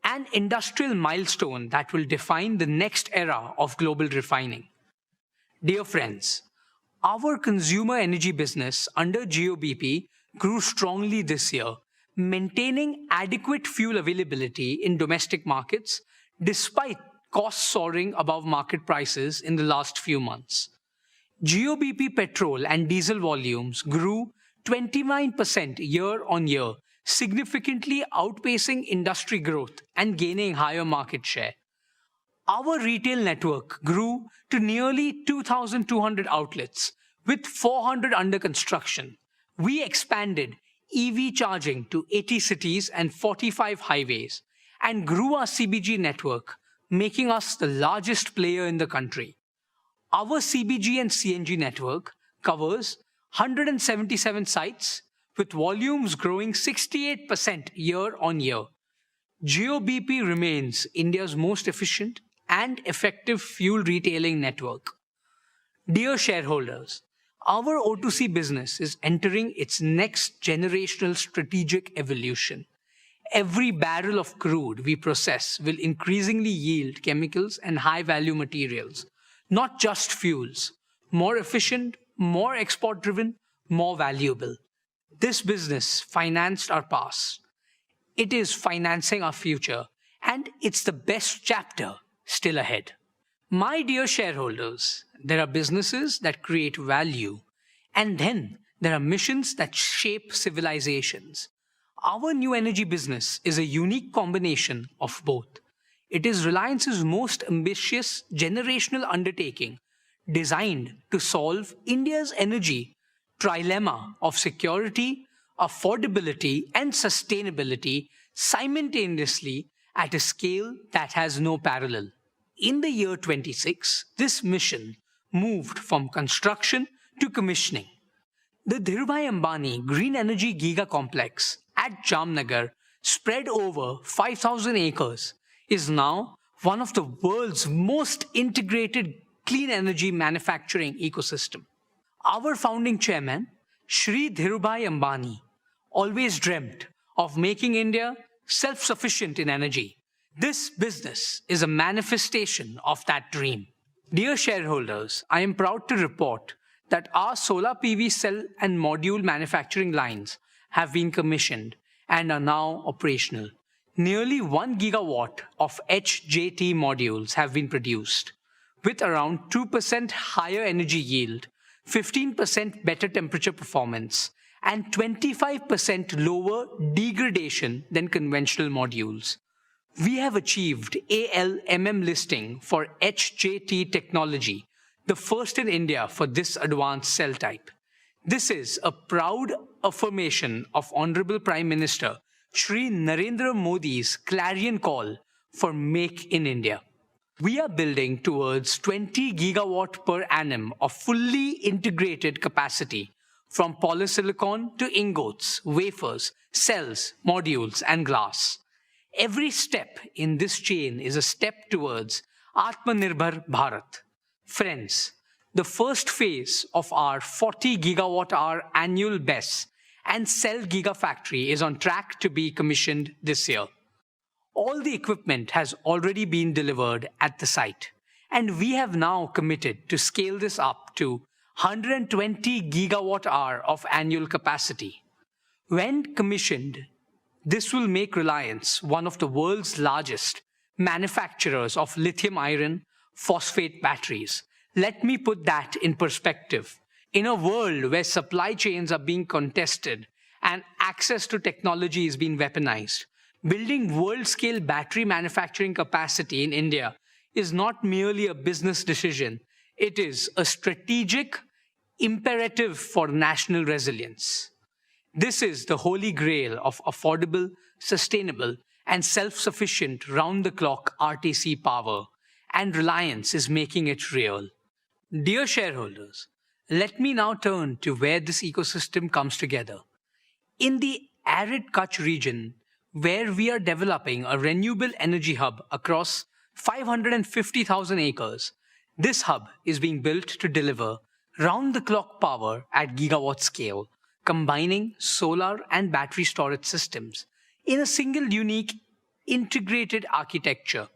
an industrial milestone that will define the next era of global refining. Dear friends, our consumer energy business under Jio BP grew strongly this year, maintaining adequate fuel availability in domestic markets despite costs soaring above market prices in the last few months. Jio BP petrol and diesel volumes grew 29% year-on-year, significantly outpacing industry growth and gaining higher market share. Our retail network grew to nearly 2,200 outlets, with 400 under construction. We expanded EV charging to 80 cities and 45 highways, and grew our CBG network, making us the largest player in the country. Our CBG and CNG network covers 177 sites, with volumes growing 68% year-on-year. Jio BP remains India's most efficient and effective fuel retailing network. Dear shareholders, our O2C business is entering its next generational strategic evolution. Every barrel of crude we process will increasingly yield chemicals and high-value materials, Not just fuels, more efficient, more export-driven, more valuable. This business financed our past. It is financing our future, and it's the best chapter still ahead. My dear shareholders, there are businesses that create value, and then there are missions that shape civilizations. Our new energy business is a unique combination of both. It is Reliance's most ambitious generational undertaking, designed to solve India's energy trilemma of security, affordability, and sustainability simultaneously at a scale that has no parallel. In the year 26, this mission moved from construction to commissioning. The Dhirubhai Ambani Green Energy Giga Complex at Jamnagar, spread over 5,000 acres, is now one of the world's most integrated clean energy manufacturing ecosystem. Our founding chairman, Shri Dhirubhai Ambani, always dreamt of making India self-sufficient in energy. This business is a manifestation of that dream. Dear shareholders, I am proud to report that our solar PV cell and module manufacturing lines have been commissioned and are now operational. Nearly 1 gigawatt of HJT modules have been produced, with around 2% higher energy yield, 15% better temperature performance, and 25% lower degradation than conventional modules. We have achieved ALMM listing for HJT technology, the first in India for this advanced cell type. This is a proud affirmation of Honorable Prime Minister Shri Narendra Modi's clarion call for Make in India. We are building towards 20 gigawatt per annum of fully integrated capacity from polysilicon to ingots, wafers, cells, modules, and glass. Every step in this chain is a step towards Atmanirbhar Bharat. Friends, the first phase of our 40 gigawatt-hour annual BESS and cell gigafactory is on track to be commissioned this year. All the equipment has already been delivered at the site, and we have now committed to scale this up to 120 gigawatt-hour of annual capacity. When commissioned, this will make Reliance one of the world's largest manufacturers of lithium iron phosphate batteries. Let me put that in perspective. In a world where supply chains are being contested and access to technology is being weaponized, building world-scale battery manufacturing capacity in India is not merely a business decision. It is a strategic imperative for national resilience. This is the holy grail of affordable, sustainable, and self-sufficient round-the-clock RTC power, and Reliance is making it real. Dear shareholders, let me now turn to where this ecosystem comes together. In the arid Kutch region, where we are developing a renewable energy hub across 550,000 acres, this hub is being built to deliver round-the-clock power at gigawatt scale, combining solar and battery storage systems in a single unique integrated architecture.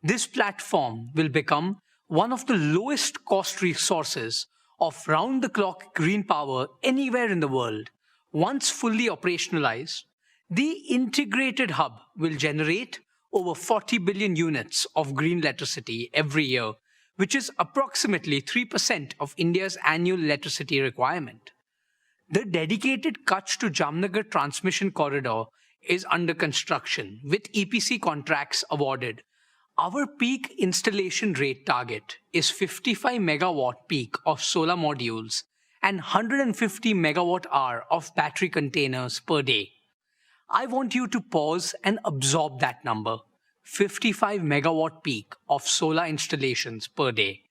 This platform will become one of the lowest cost resources of round-the-clock green power anywhere in the world. Once fully operationalized, the integrated hub will generate over 40 billion units of green electricity every year, which is approximately 3% of India's annual electricity requirement. The dedicated Kutch to Jamnagar transmission corridor is under construction, with EPC contracts awarded. Our peak installation rate target is 55 megawatt peak of solar modules and 150 megawatt hour of battery containers per day. I want you to pause and absorb that number. 55 megawatt peak of solar installations per day,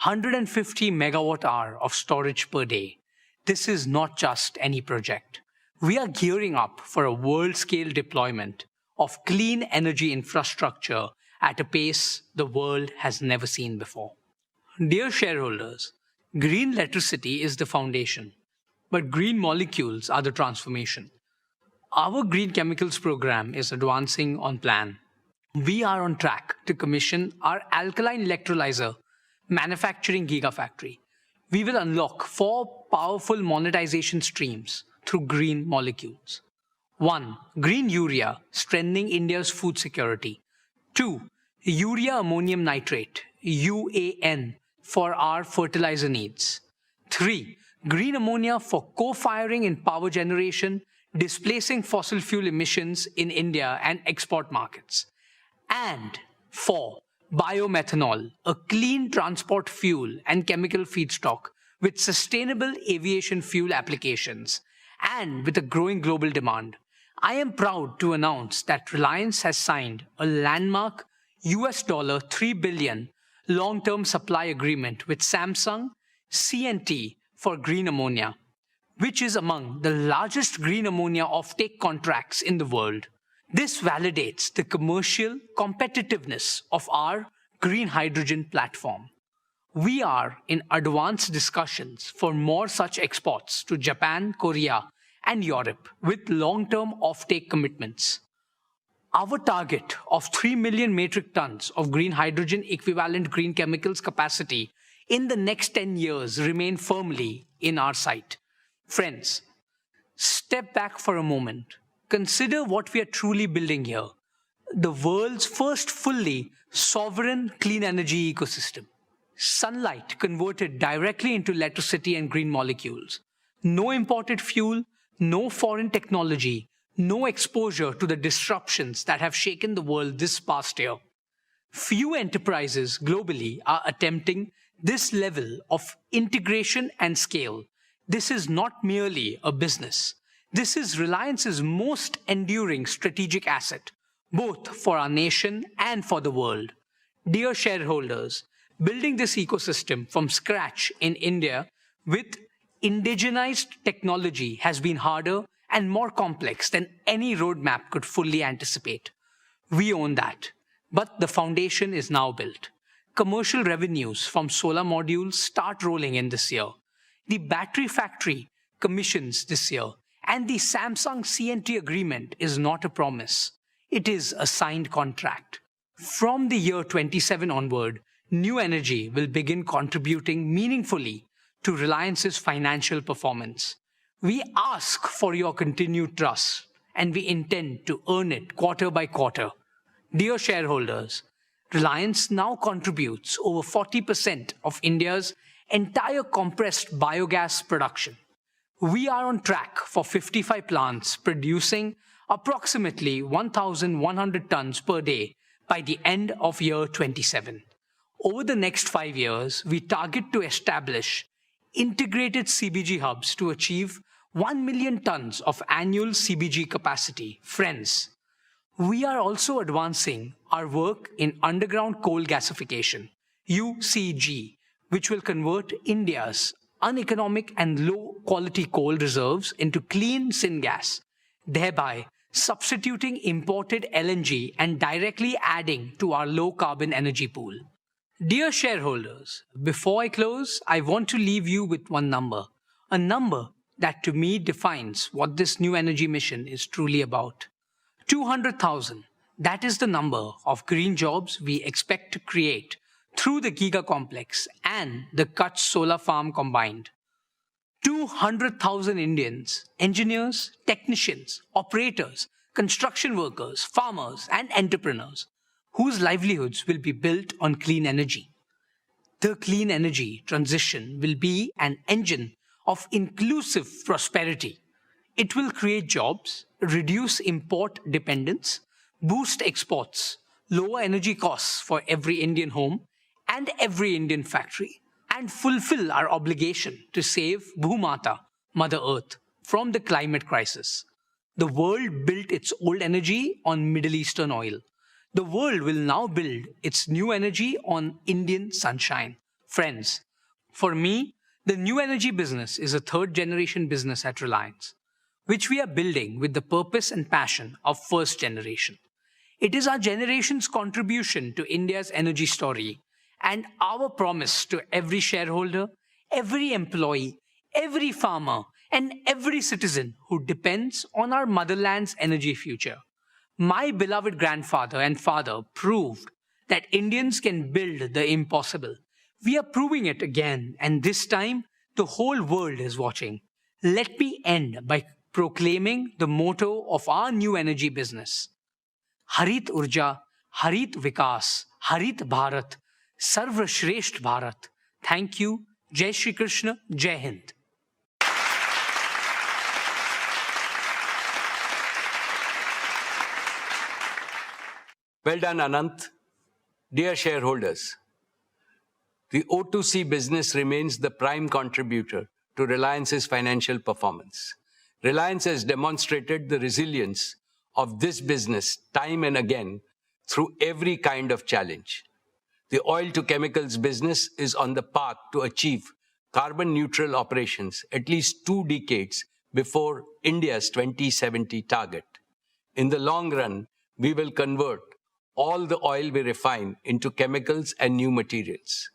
150 megawatt hour of storage per day. This is not just any project. We are gearing up for a world-scale deployment of clean energy infrastructure at a pace the world has never seen before. Dear shareholders, green electricity is the foundation, but green molecules are the transformation. Our green chemicals program is advancing on plan. We are on track to commission our alkaline electrolyzer manufacturing gigafactory. We will unlock 4 powerful monetization streams through green molecules. 1. Green urea, strengthening India's food security. 2. Urea ammonium nitrate, UAN, for our fertilizer needs. 3. Green ammonia for co-firing in power generation, displacing fossil fuel emissions in India and export markets. And 4. Biomethanol, a clean transport fuel and chemical feedstock with sustainable aviation fuel applications and with a growing global demand. I am proud to announce that Reliance has signed a landmark $3 billion long-term supply agreement with Samsung C&T for green ammonia, which is among the largest green ammonia offtake contracts in the world. This validates the commercial competitiveness of our green hydrogen platform. We are in advanced discussions for more such exports to Japan, Korea, and Europe with long-term offtake commitments. Our target of 3 million metric tons of green hydrogen equivalent green chemicals capacity in the next 10 years remain firmly in our sight. Friends, step back for a moment. Consider what we are truly building here. The world's first fully sovereign clean energy ecosystem. Sunlight converted directly into electricity and green molecules. No imported fuel, no foreign technology, no exposure to the disruptions that have shaken the world this past year. Few enterprises globally are attempting this level of integration and scale. This is not merely a business. This is Reliance's most enduring strategic asset, both for our nation and for the world. Dear shareholders, building this ecosystem from scratch in India with indigenized technology has been harder and more complex than any roadmap could fully anticipate. We own that, but the foundation is now built. Commercial revenues from solar modules start rolling in this year. The battery factory commissions this year, and the Samsung C&T agreement is not a promise. It is a signed contract. From the year 27 onward, new energy will begin contributing meaningfully to Reliance's financial performance. We ask for your continued trust, and we intend to earn it quarter by quarter. Dear shareholders, Reliance now contributes over 40% of India's entire compressed biogas production. We are on track for 55 plants producing approximately 1,100 tons per day by the end of year 27. Over the next 5 years, we target to establish integrated CBG hubs to achieve 1 million tons of annual CBG capacity. Friends, we are also advancing our work in underground coal gasification, UCG, which will convert India's uneconomic and low-quality coal reserves into clean syngas, thereby substituting imported LNG and directly adding to our low-carbon energy pool. Dear shareholders, before I close, I want to leave you with one number, a number that to me defines what this new energy mission is truly about. 200,000, that is the number of green jobs we expect to create through the Giga Complex and the Kutch Solar Farm combined. 200,000 Indians, engineers, technicians, operators, construction workers, farmers, and entrepreneurs whose livelihoods will be built on clean energy. The clean energy transition will be an engine of inclusive prosperity. It will create jobs, reduce import dependence, boost exports, lower energy costs for every Indian home and every Indian factory, and fulfill our obligation to save Bhumata, Mother Earth, from the climate crisis. The world built its old energy on Middle Eastern oil. The world will now build its new energy on Indian sunshine. Friends, for me, the new energy business is a third-generation business at Reliance, which we are building with the purpose and passion of first generation. It is our generation's contribution to India's energy story and our promise to every shareholder, every employee, every farmer, and every citizen who depends on our motherland's energy future. My beloved grandfather and father proved that Indians can build the impossible. We are proving it again, and this time the whole world is watching. Let me end by proclaiming the motto of our new energy business. Harit Urja, Harit Vikas, Harit Bharat, Sarva Shresht Bharat. Thank you. Jai Shri Krishna, Jai Hind. Well done, Anant. Dear shareholders, the O2C business remains the prime contributor to Reliance's financial performance. Reliance has demonstrated the resilience of this business time and again through every kind of challenge. The oil to chemicals business is on the path to achieve carbon neutral operations at least 2 decades before India's 2070 target. In the long run, we will convert all the oil we refine into chemicals and new materials.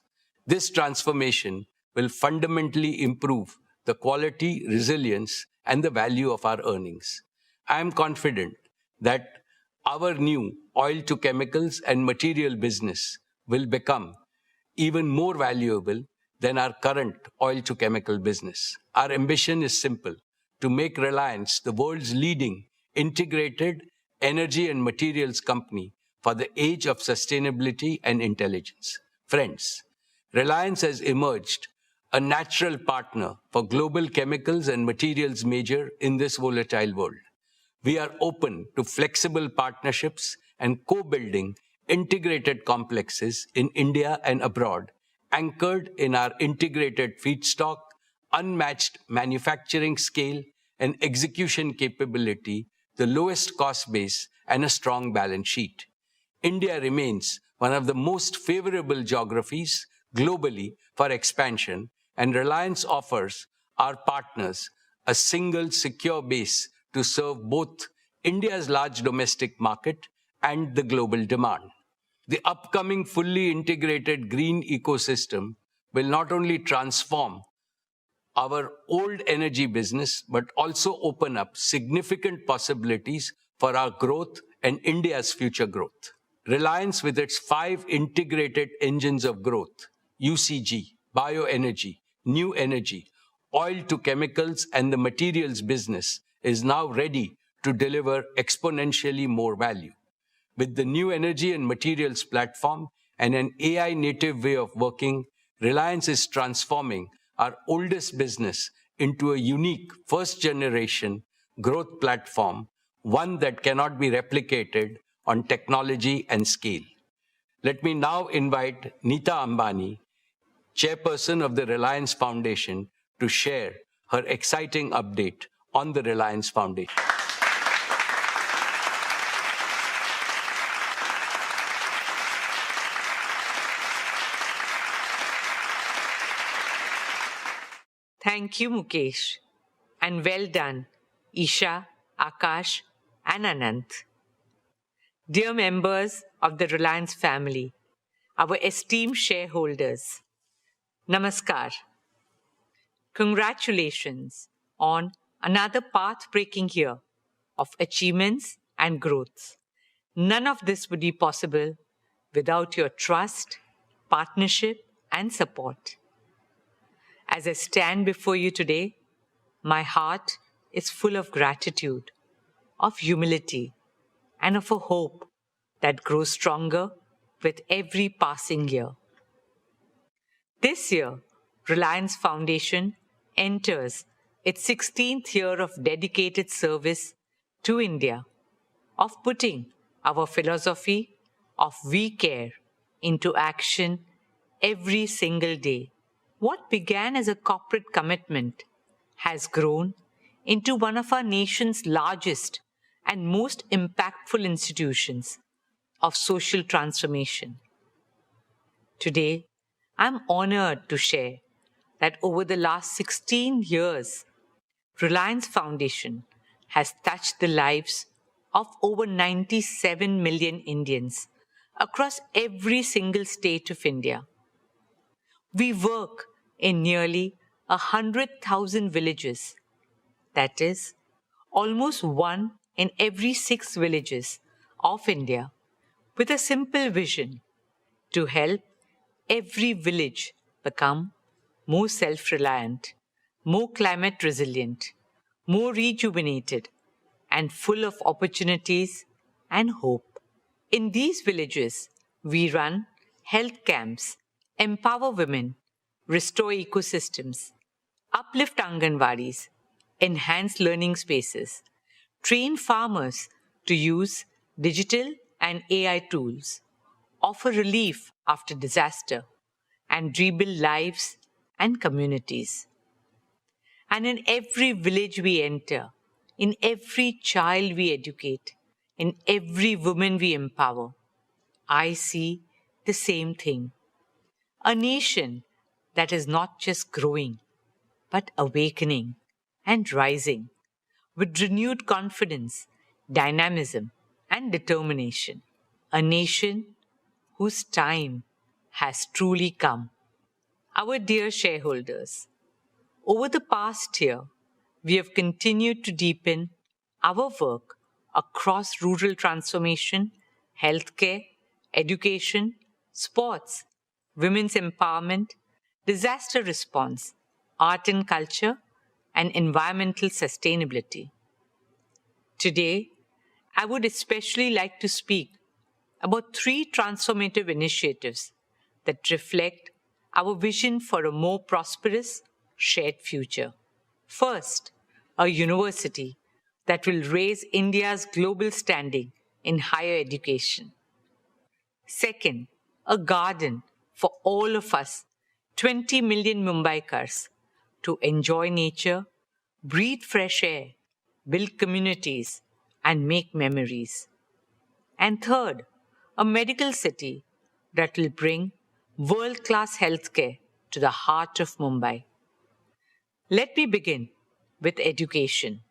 This transformation will fundamentally improve the quality, resilience, and the value of our earnings. I am confident that our new oil to chemicals and material business will become even more valuable than our current oil to chemical business. Our ambition is simple: to make Reliance the world's leading integrated energy and materials company for the age of sustainability and intelligence. Friends, Reliance has emerged a natural partner for global chemicals and materials major in this volatile world. We are open to flexible partnerships and co-building integrated complexes in India and abroad, anchored in our integrated feedstock, unmatched manufacturing scale and execution capability, the lowest cost base, and a strong balance sheet. India remains one of the most favorable geographies globally for expansion, and Reliance offers our partners a single secure base to serve both India's large domestic market and the global demand. The upcoming fully integrated green ecosystem will not only transform our old energy business, but also open up significant possibilities for our growth and India's future growth. Reliance, with its 5 integrated engines of growth, UCG, bioenergy, new energy, oil to chemicals, and the materials business, is now ready to deliver exponentially more value. With the new energy and materials platform and an AI-native way of working, Reliance is transforming our oldest business into a unique first-generation growth platform, one that cannot be replicated on technology and scale. Let me now invite Neeta Ambani, chairperson of the Reliance Foundation, to share her exciting update on the Reliance Foundation. Thank you, Mukesh. And well done, Isha, Akash, and Anant. Dear members of the Reliance family, our esteemed shareholders, Namaskar. Congratulations on another path-breaking year of achievements and growth. None of this would be possible without your trust, partnership, and support. As I stand before you today, my heart is full of gratitude, of humility, and of a hope that grows stronger with every passing year. This year, Reliance Foundation enters its 16th year of dedicated service to India, of putting our philosophy of we care into action every single day. What began as a corporate commitment has grown into one of our nation's largest and most impactful institutions of social transformation. Today, I'm honored to share that over the last 16 years, Reliance Foundation has touched the lives of over 97 million Indians across every single state of India. We work in nearly 100,000 villages. That is, almost 1 in every 6 villages of India, with a simple vision: to help every village become more self-reliant, more climate resilient, more rejuvenated, and full of opportunities and hope. In these villages, we run health camps, empower women, restore ecosystems, uplift Anganwadis, enhance learning spaces, train farmers to use digital and AI tools, offer relief after disaster, and rebuild lives and communities. And in every village we enter, in every child we educate, in every woman we empower, I see the same thing. A nation that is not just growing, but awakening and rising with renewed confidence, dynamism, and determination. A nation whose time has truly come. Our dear shareholders, over the past year, we have continued to deepen our work across rural transformation, healthcare, education, sports, women's empowerment, disaster response, art and culture, and environmental sustainability. Today, I would especially like to speak about 3 transformative initiatives that reflect our vision for a more prosperous, shared future. First, a university that will raise India's global standing in higher education. Second, a garden for all of us, 20 million Mumbaikars, to enjoy nature, breathe fresh air, build communities, and make memories. And third, a medical city that will bring world-class healthcare to the heart of Mumbai. Let me begin with education.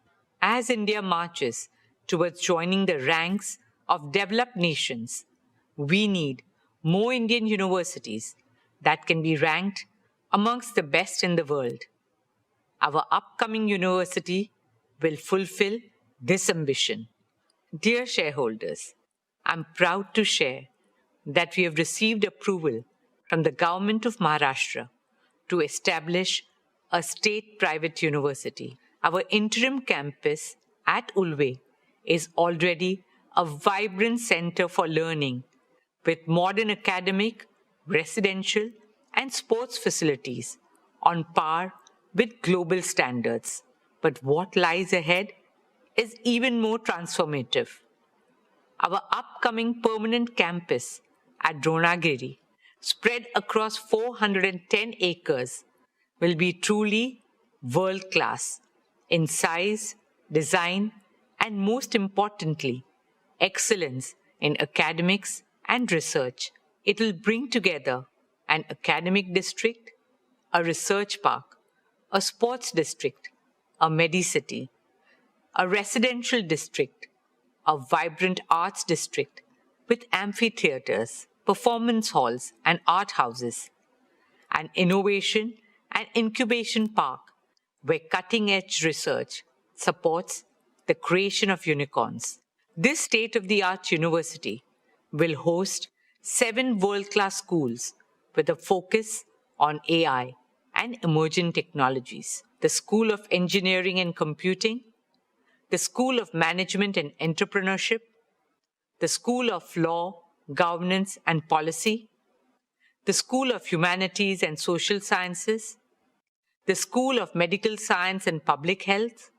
As India marches towards joining the ranks of developed nations, we need more Indian universities that can be ranked amongst the best in the world. Our upcoming university will fulfill this ambition. Dear shareholders, I'm proud to share that we have received approval from the Government of Maharashtra to establish a state-private university. Our interim campus at Ulve is already a vibrant center for learning with modern academic, residential, and sports facilities on par with global standards. But what lies ahead is even more transformative. Our upcoming permanent campus at Dronagiri, spread across 410 acres, will be truly world-class in size, design, and most importantly, excellence in academics and research. It will bring together an academic district, a research park, a sports district, a medicity, a residential district, a vibrant arts district with amphitheaters, performance halls, and art houses, an innovation and incubation park where cutting-edge research supports the creation of unicorns. This state-of-the-art university will host 7 world-class schools with a focus on AI and emerging technologies. The School of Engineering and Computing, the School of Management and Entrepreneurship, the School of Law, Governance and Policy, the School of Humanities and Social Sciences, the School of Medical Science and Public Health,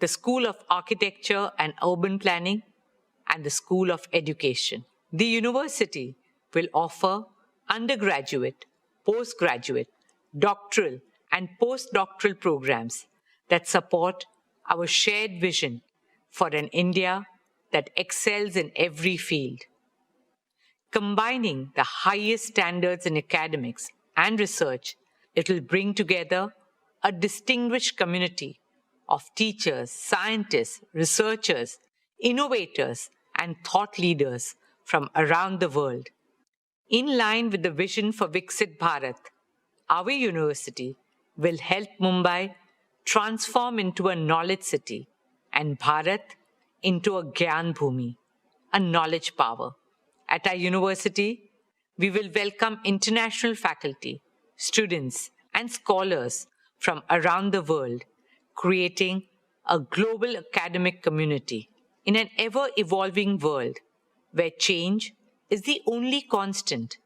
the School of Architecture and Urban Planning, and the School of Education. The university will offer undergraduate, postgraduate, doctoral, and postdoctoral programs that support our shared vision for an India that excels in every field. Combining the highest standards in academics and research, it will bring together a distinguished community of teachers, scientists, researchers, innovators, and thought leaders from around the world. In line with the vision for Viksit Bharat, our university will help Mumbai transform into a knowledge city and Bharat into a Gyan Bhumi, a knowledge power. At our university, We will welcome international faculty, students, and scholars from around the world, creating a global academic community in an ever-evolving world where change is the only constant.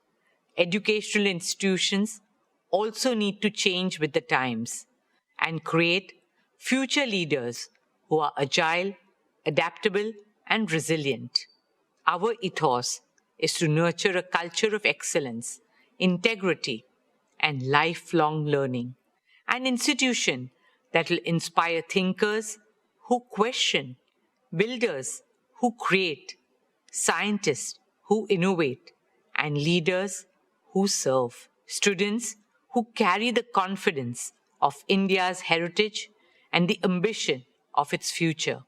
Educational institutions also need to change with the times and create future leaders who are agile, adaptable, and resilient. Our ethos is to nurture a culture of excellence, integrity, and lifelong learning, an institution that will inspire thinkers who question, builders who create, scientists who innovate, and leaders who serve, students who carry the confidence of India's heritage and the ambition of its future,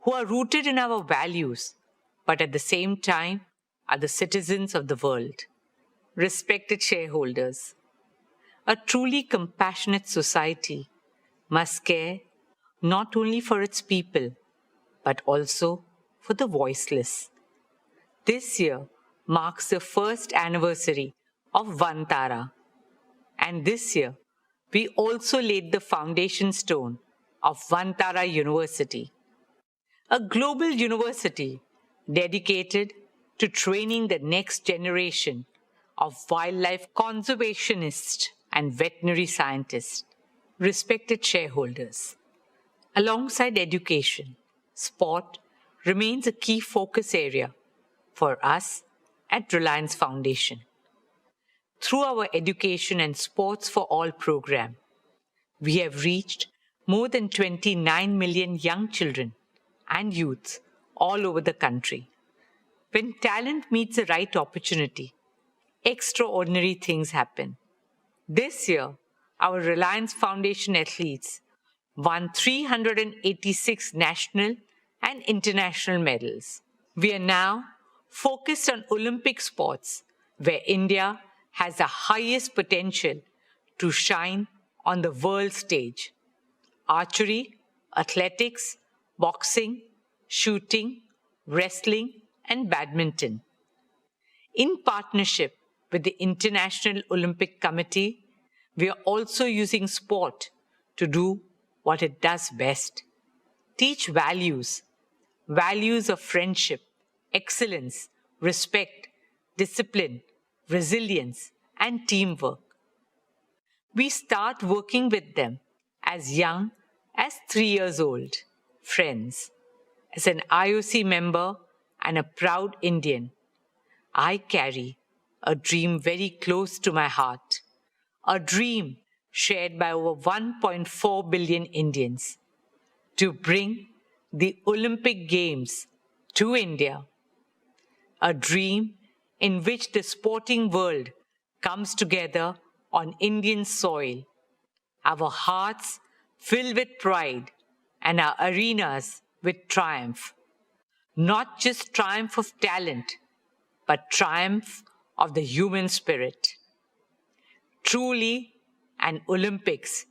who are rooted in our values, but at the same time are the citizens of the world. Respected shareholders, a truly compassionate society must care not only for its people, but also for the voiceless. This year marks the first anniversary of Vantara, and this year we also laid the foundation stone of Vantara University, a global university dedicated to training the next generation of wildlife conservationists and veterinary scientists. Respected shareholders, alongside education, sport remains a key focus area for us at Reliance Foundation. Through our Education and Sports for All program, we have reached more than 29 million young children and youths all over the country. When talent meets the right opportunity, extraordinary things happen. This year, our Reliance Foundation athletes won 386 national and international medals. We are now focused on Olympic sports, where India has the highest potential to shine on the world stage. Archery, athletics, boxing, shooting, wrestling, and badminton. In partnership with the International Olympic Committee, we are also using sport to do what it does best. Teach values of friendship, excellence, respect, discipline, resilience, and teamwork. We start working with them as young as 3 years old. Friends, as an IOC member and a proud Indian, I carry a dream very close to my heart, a dream shared by over 1.4 billion Indians, to bring the Olympic Games to India, a dream in which the sporting world comes together on Indian soil, our hearts filled with pride and our arenas with triumph. Not just triumph of talent, but triumph of the human spirit. Truly an Olympics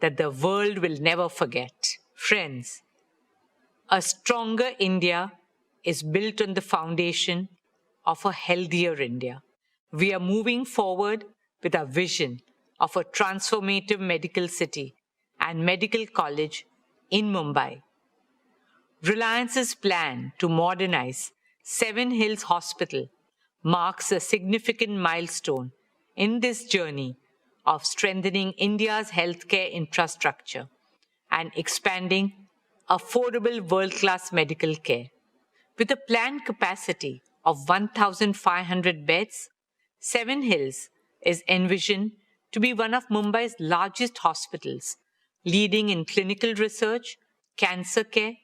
that the world will never forget. Friends, a stronger India is built on the foundation of a healthier India. We are moving forward with our vision of a transformative medical city and medical college in Mumbai. Reliance's plan to modernize Seven Hills Hospital marks a significant milestone in this journey of strengthening India's healthcare infrastructure and expanding affordable world-class medical care. With a planned capacity of 1,500 beds, Seven Hills is envisioned to be one of Mumbai's largest hospitals, leading in clinical research, cancer care,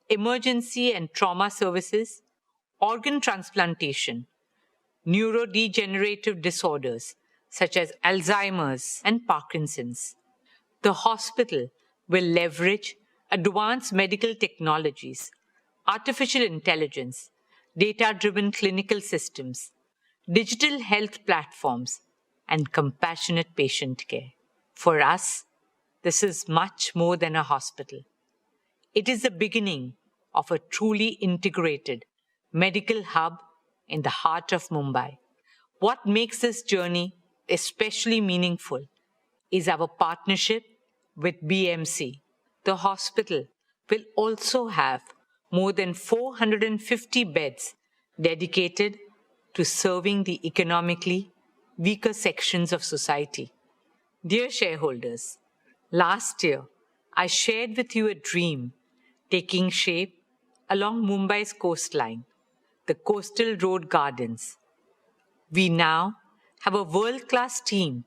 emergency and trauma services, organ transplantation, neurodegenerative disorders such as Alzheimer's and Parkinson's. The hospital will leverage advanced medical technologies, artificial intelligence, data-driven clinical systems, digital health platforms, and compassionate patient care. For us, this is much more than a hospital. It is the beginning of a truly integrated medical hub in the heart of Mumbai, What makes this journey especially meaningful is our partnership with BMC. The hospital will also have more than 450 beds dedicated to serving the economically weaker sections of society. Dear shareholders, last year I shared with you a dream taking shape along Mumbai's coastline, the Coastal Road Gardens. We now have a world-class team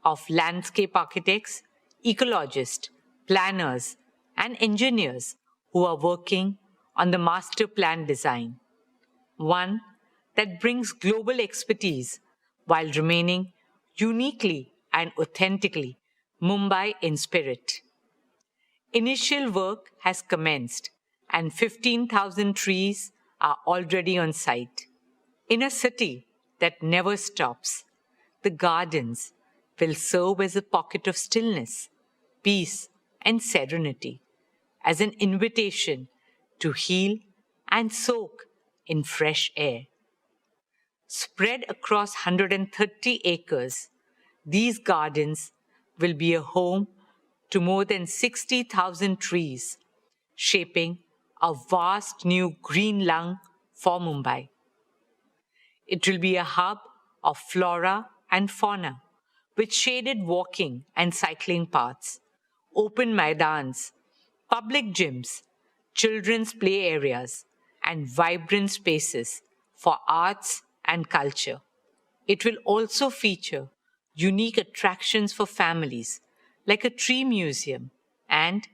of landscape architects, ecologists, planners, and engineers who are working on the master plan design, one that brings global expertise while remaining uniquely and authentically Mumbai in spirit. Initial work has commenced and 15,000 trees are already on site. In a city that never stops, the gardens will serve as a pocket of stillness, peace, and serenity, as an invitation to heal and soak in fresh air. Spread across 130 acres, these gardens will be a home to more than 60,000 trees, shaping a vast new green lung for Mumbai. It will be a hub of flora and fauna, with shaded walking and cycling paths, open maidans, public gyms, children's play areas, and vibrant spaces for arts and culture. It will also feature unique attractions for families, like a tree museum and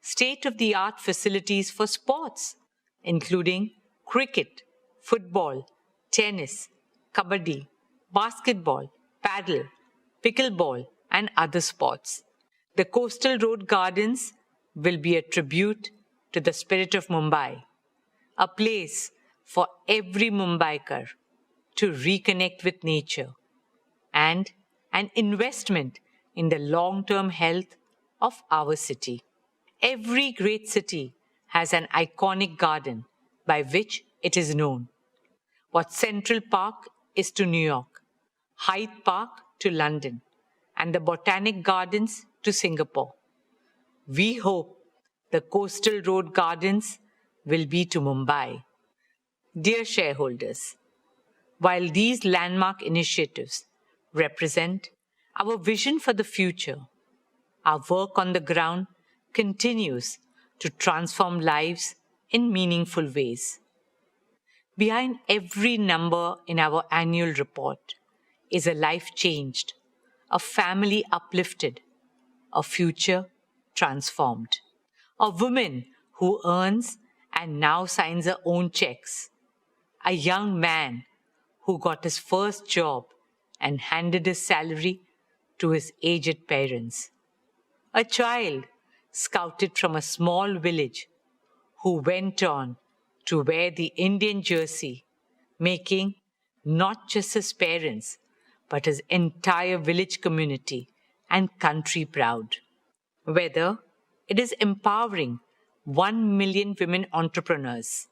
state-of-the-art facilities for sports, including cricket, football, tennis, kabaddi, basketball, paddle, pickleball, and other sports. The Coastal Road Gardens will be a tribute to the spirit of Mumbai, a place for every Mumbaikar to reconnect with nature, and an investment in the long-term health of our city. Every great city has an iconic garden by which it is known. What Central Park is to New York, Hyde Park to London, and the Botanic Gardens to Singapore. We hope the Coastal Road Gardens will be to Mumbai. Dear shareholders, while these landmark initiatives represent our vision for the future, our work on the ground continues to transform lives in meaningful ways. Behind every number in our annual report is a life changed, a family uplifted, a future transformed, a woman who earns and now signs her own checks, a young man who got his first job and handed his salary to his aged parents, a child scouted from a small village who went on to wear the Indian jersey, making not just his parents, but his entire village community and country proud. Whether it is empowering 1 million women entrepreneurs,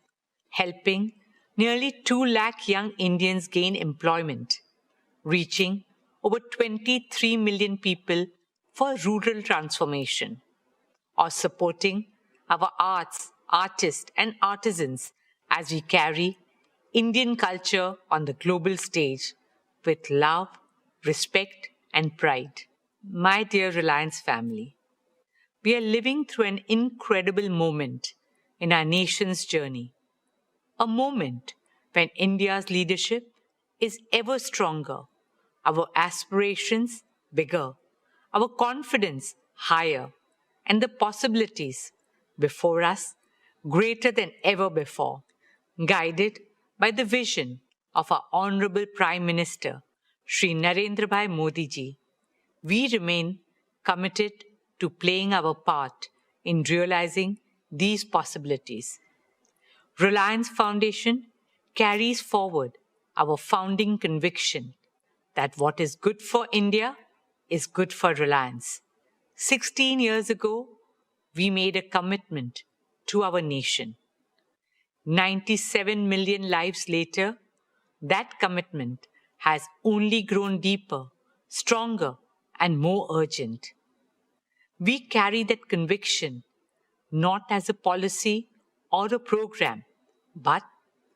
helping nearly 2 lakh young Indians gain employment, reaching over 23 million people for rural transformation, or supporting our arts, artists, and artisans as we carry Indian culture on the global stage with love, respect, and pride. My dear Reliance family, we are living through an incredible moment in our nation's journey. A moment when India's leadership is ever stronger, our aspirations bigger, our confidence higher, and the possibilities before us greater than ever before. Guided by the vision of our Honorable Prime Minister, Shri Narendra Bhai Modi ji, we remain committed to playing our part in realizing these possibilities. Reliance Foundation carries forward our founding conviction that what is good for India is good for Reliance. 16 years ago, we made a commitment to our nation. 97 million lives later, that commitment has only grown deeper, stronger, and more urgent. We carry that conviction not as a policy or a program, but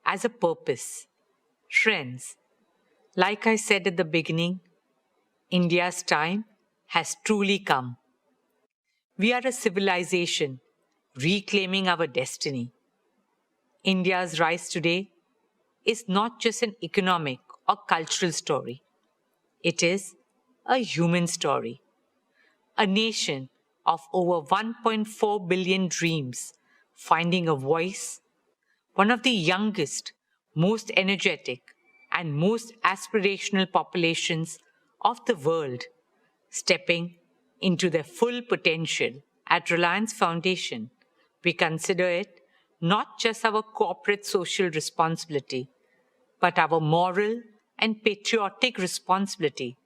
as a purpose. Friends, like I said at the beginning, India's time has truly come. We are a civilization reclaiming our destiny. India's rise today is not just an economic or cultural story. It is a human story. A nation of over 1.4 billion dreams finding a voice, one of the youngest, most energetic, and most aspirational populations of the world, stepping into their full potential. At Reliance Foundation, we consider it not just our corporate social responsibility, but our moral and patriotic responsibility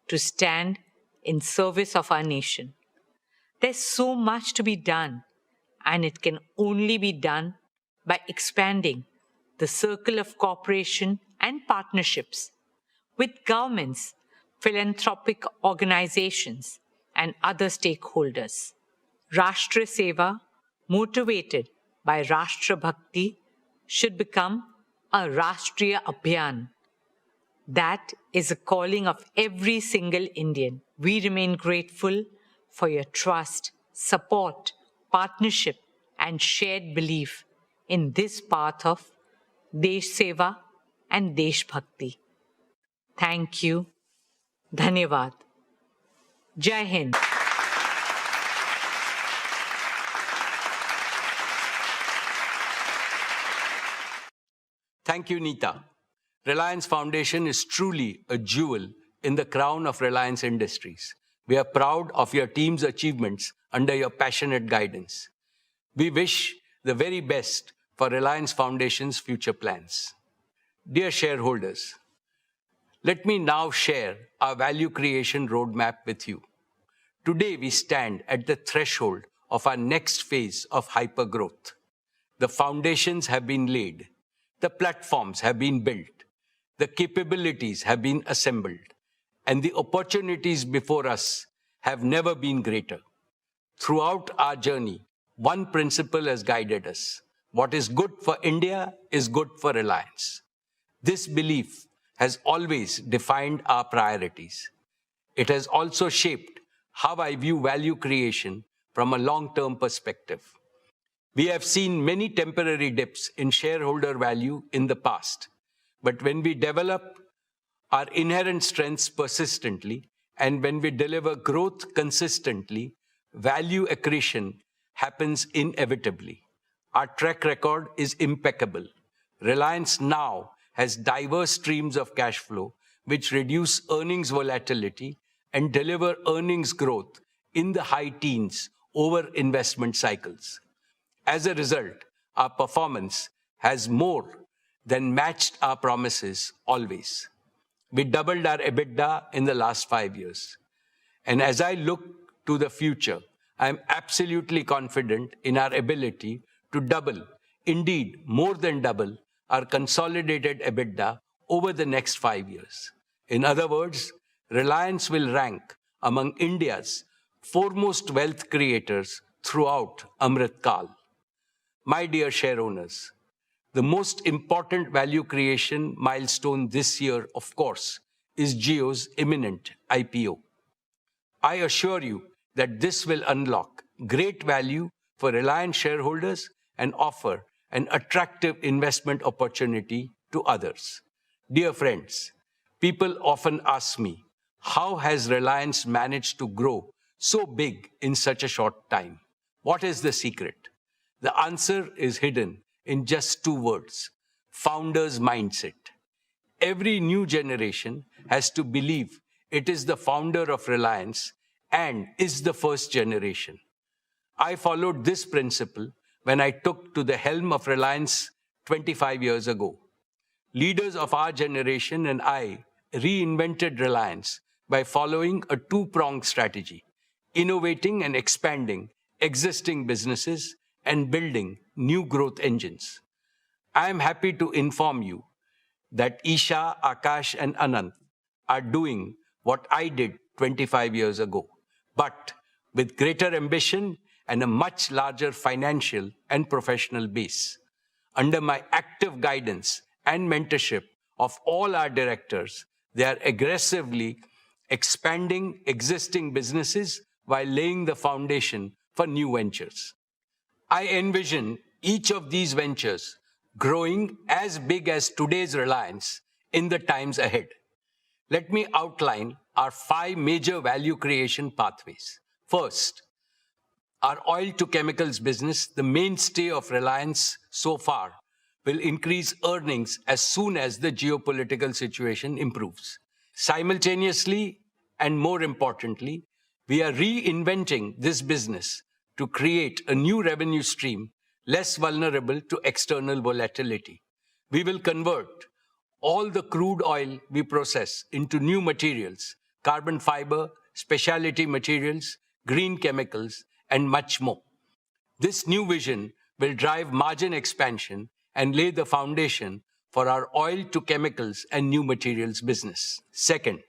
to stand in service of our nation. There's so much to be done, and it can only be done by expanding the circle of cooperation and partnerships with governments, philanthropic organizations, and other stakeholders. Rashtra Seva, motivated by Rashtra Bhakti, should become a Rashtriya Abhiyan. That is a calling of every single Indian. We remain grateful for your trust, support, partnership, and shared belief in this path of Desh Seva and Desh Bhakti. Thank you. Dhanyavad. Jai Hind. Thank you, Neeta. Reliance Foundation is truly a jewel in the crown of Reliance Industries. We are proud of your team's achievements under your passionate guidance. We wish the very best for Reliance Foundation's future plans. Dear shareholders, let me now share our value creation roadmap with you. Today, we stand at the threshold of our next phase of hypergrowth. The foundations have been laid. The platforms have been built. The capabilities have been assembled. And the opportunities before us have never been greater. Throughout our journey, one principle has guided us. What is good for India is good for Reliance. This belief has always defined our priorities. It has also shaped how I view value creation from a long-term perspective. We have seen many temporary dips in shareholder value in the past, but when we develop our inherent strengths persistently and when we deliver growth consistently, value accretion happens inevitably. Our track record is impeccable. Reliance now has diverse streams of cash flow which reduce earnings volatility and deliver earnings growth in the high teens over investment cycles. As a result, our performance has more than matched our promises always. We doubled our EBITDA in the last 5 years. And as I look to the future, I am absolutely confident in our ability to double, indeed more than double, our consolidated EBITDA over the next 5 years. In other words, Reliance will rank among India's foremost wealth creators throughout Amrit Kal. My dear shareowners, the most important value creation milestone this year, of course, is Jio's imminent IPO. I assure you that this will unlock great value for Reliance shareholders and offer an attractive investment opportunity to others. Dear friends, people often ask me, how has Reliance managed to grow so big in such a short time? What is the secret? The answer is hidden in just 2 words: founder's mindset. Every new generation has to believe it is the founder of Reliance and is the first generation. I followed this principle when I took to the helm of Reliance 25 years ago. Leaders of our generation and I reinvented Reliance by following a 2-pronged strategy: innovating and expanding existing businesses and building new growth engines. I am happy to inform you that Isha, Akash, and Anant are doing what I did 25 years ago, but with greater ambition and a much larger financial and professional base. Under my active guidance and mentorship of all our directors, they are aggressively expanding existing businesses while laying the foundation for new ventures. I envision each of these ventures growing as big as today's Reliance in the times ahead. Let me outline our 5 major value creation pathways. First, our oil to chemicals business, the mainstay of Reliance so far, will increase earnings as soon as the geopolitical situation improves. Simultaneously, and more importantly, we are reinventing this business to create a new revenue stream less vulnerable to external volatility. We will convert all the crude oil we process into new materials, carbon fiber, specialty materials, green chemicals, and much more. This new vision will drive margin expansion and lay the foundation for our oil to chemicals and new materials business. Second,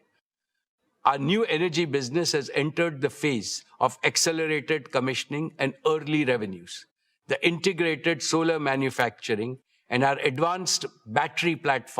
our new energy business has entered the phase of accelerated commissioning and early revenues. The integrated solar manufacturing and our advanced battery platform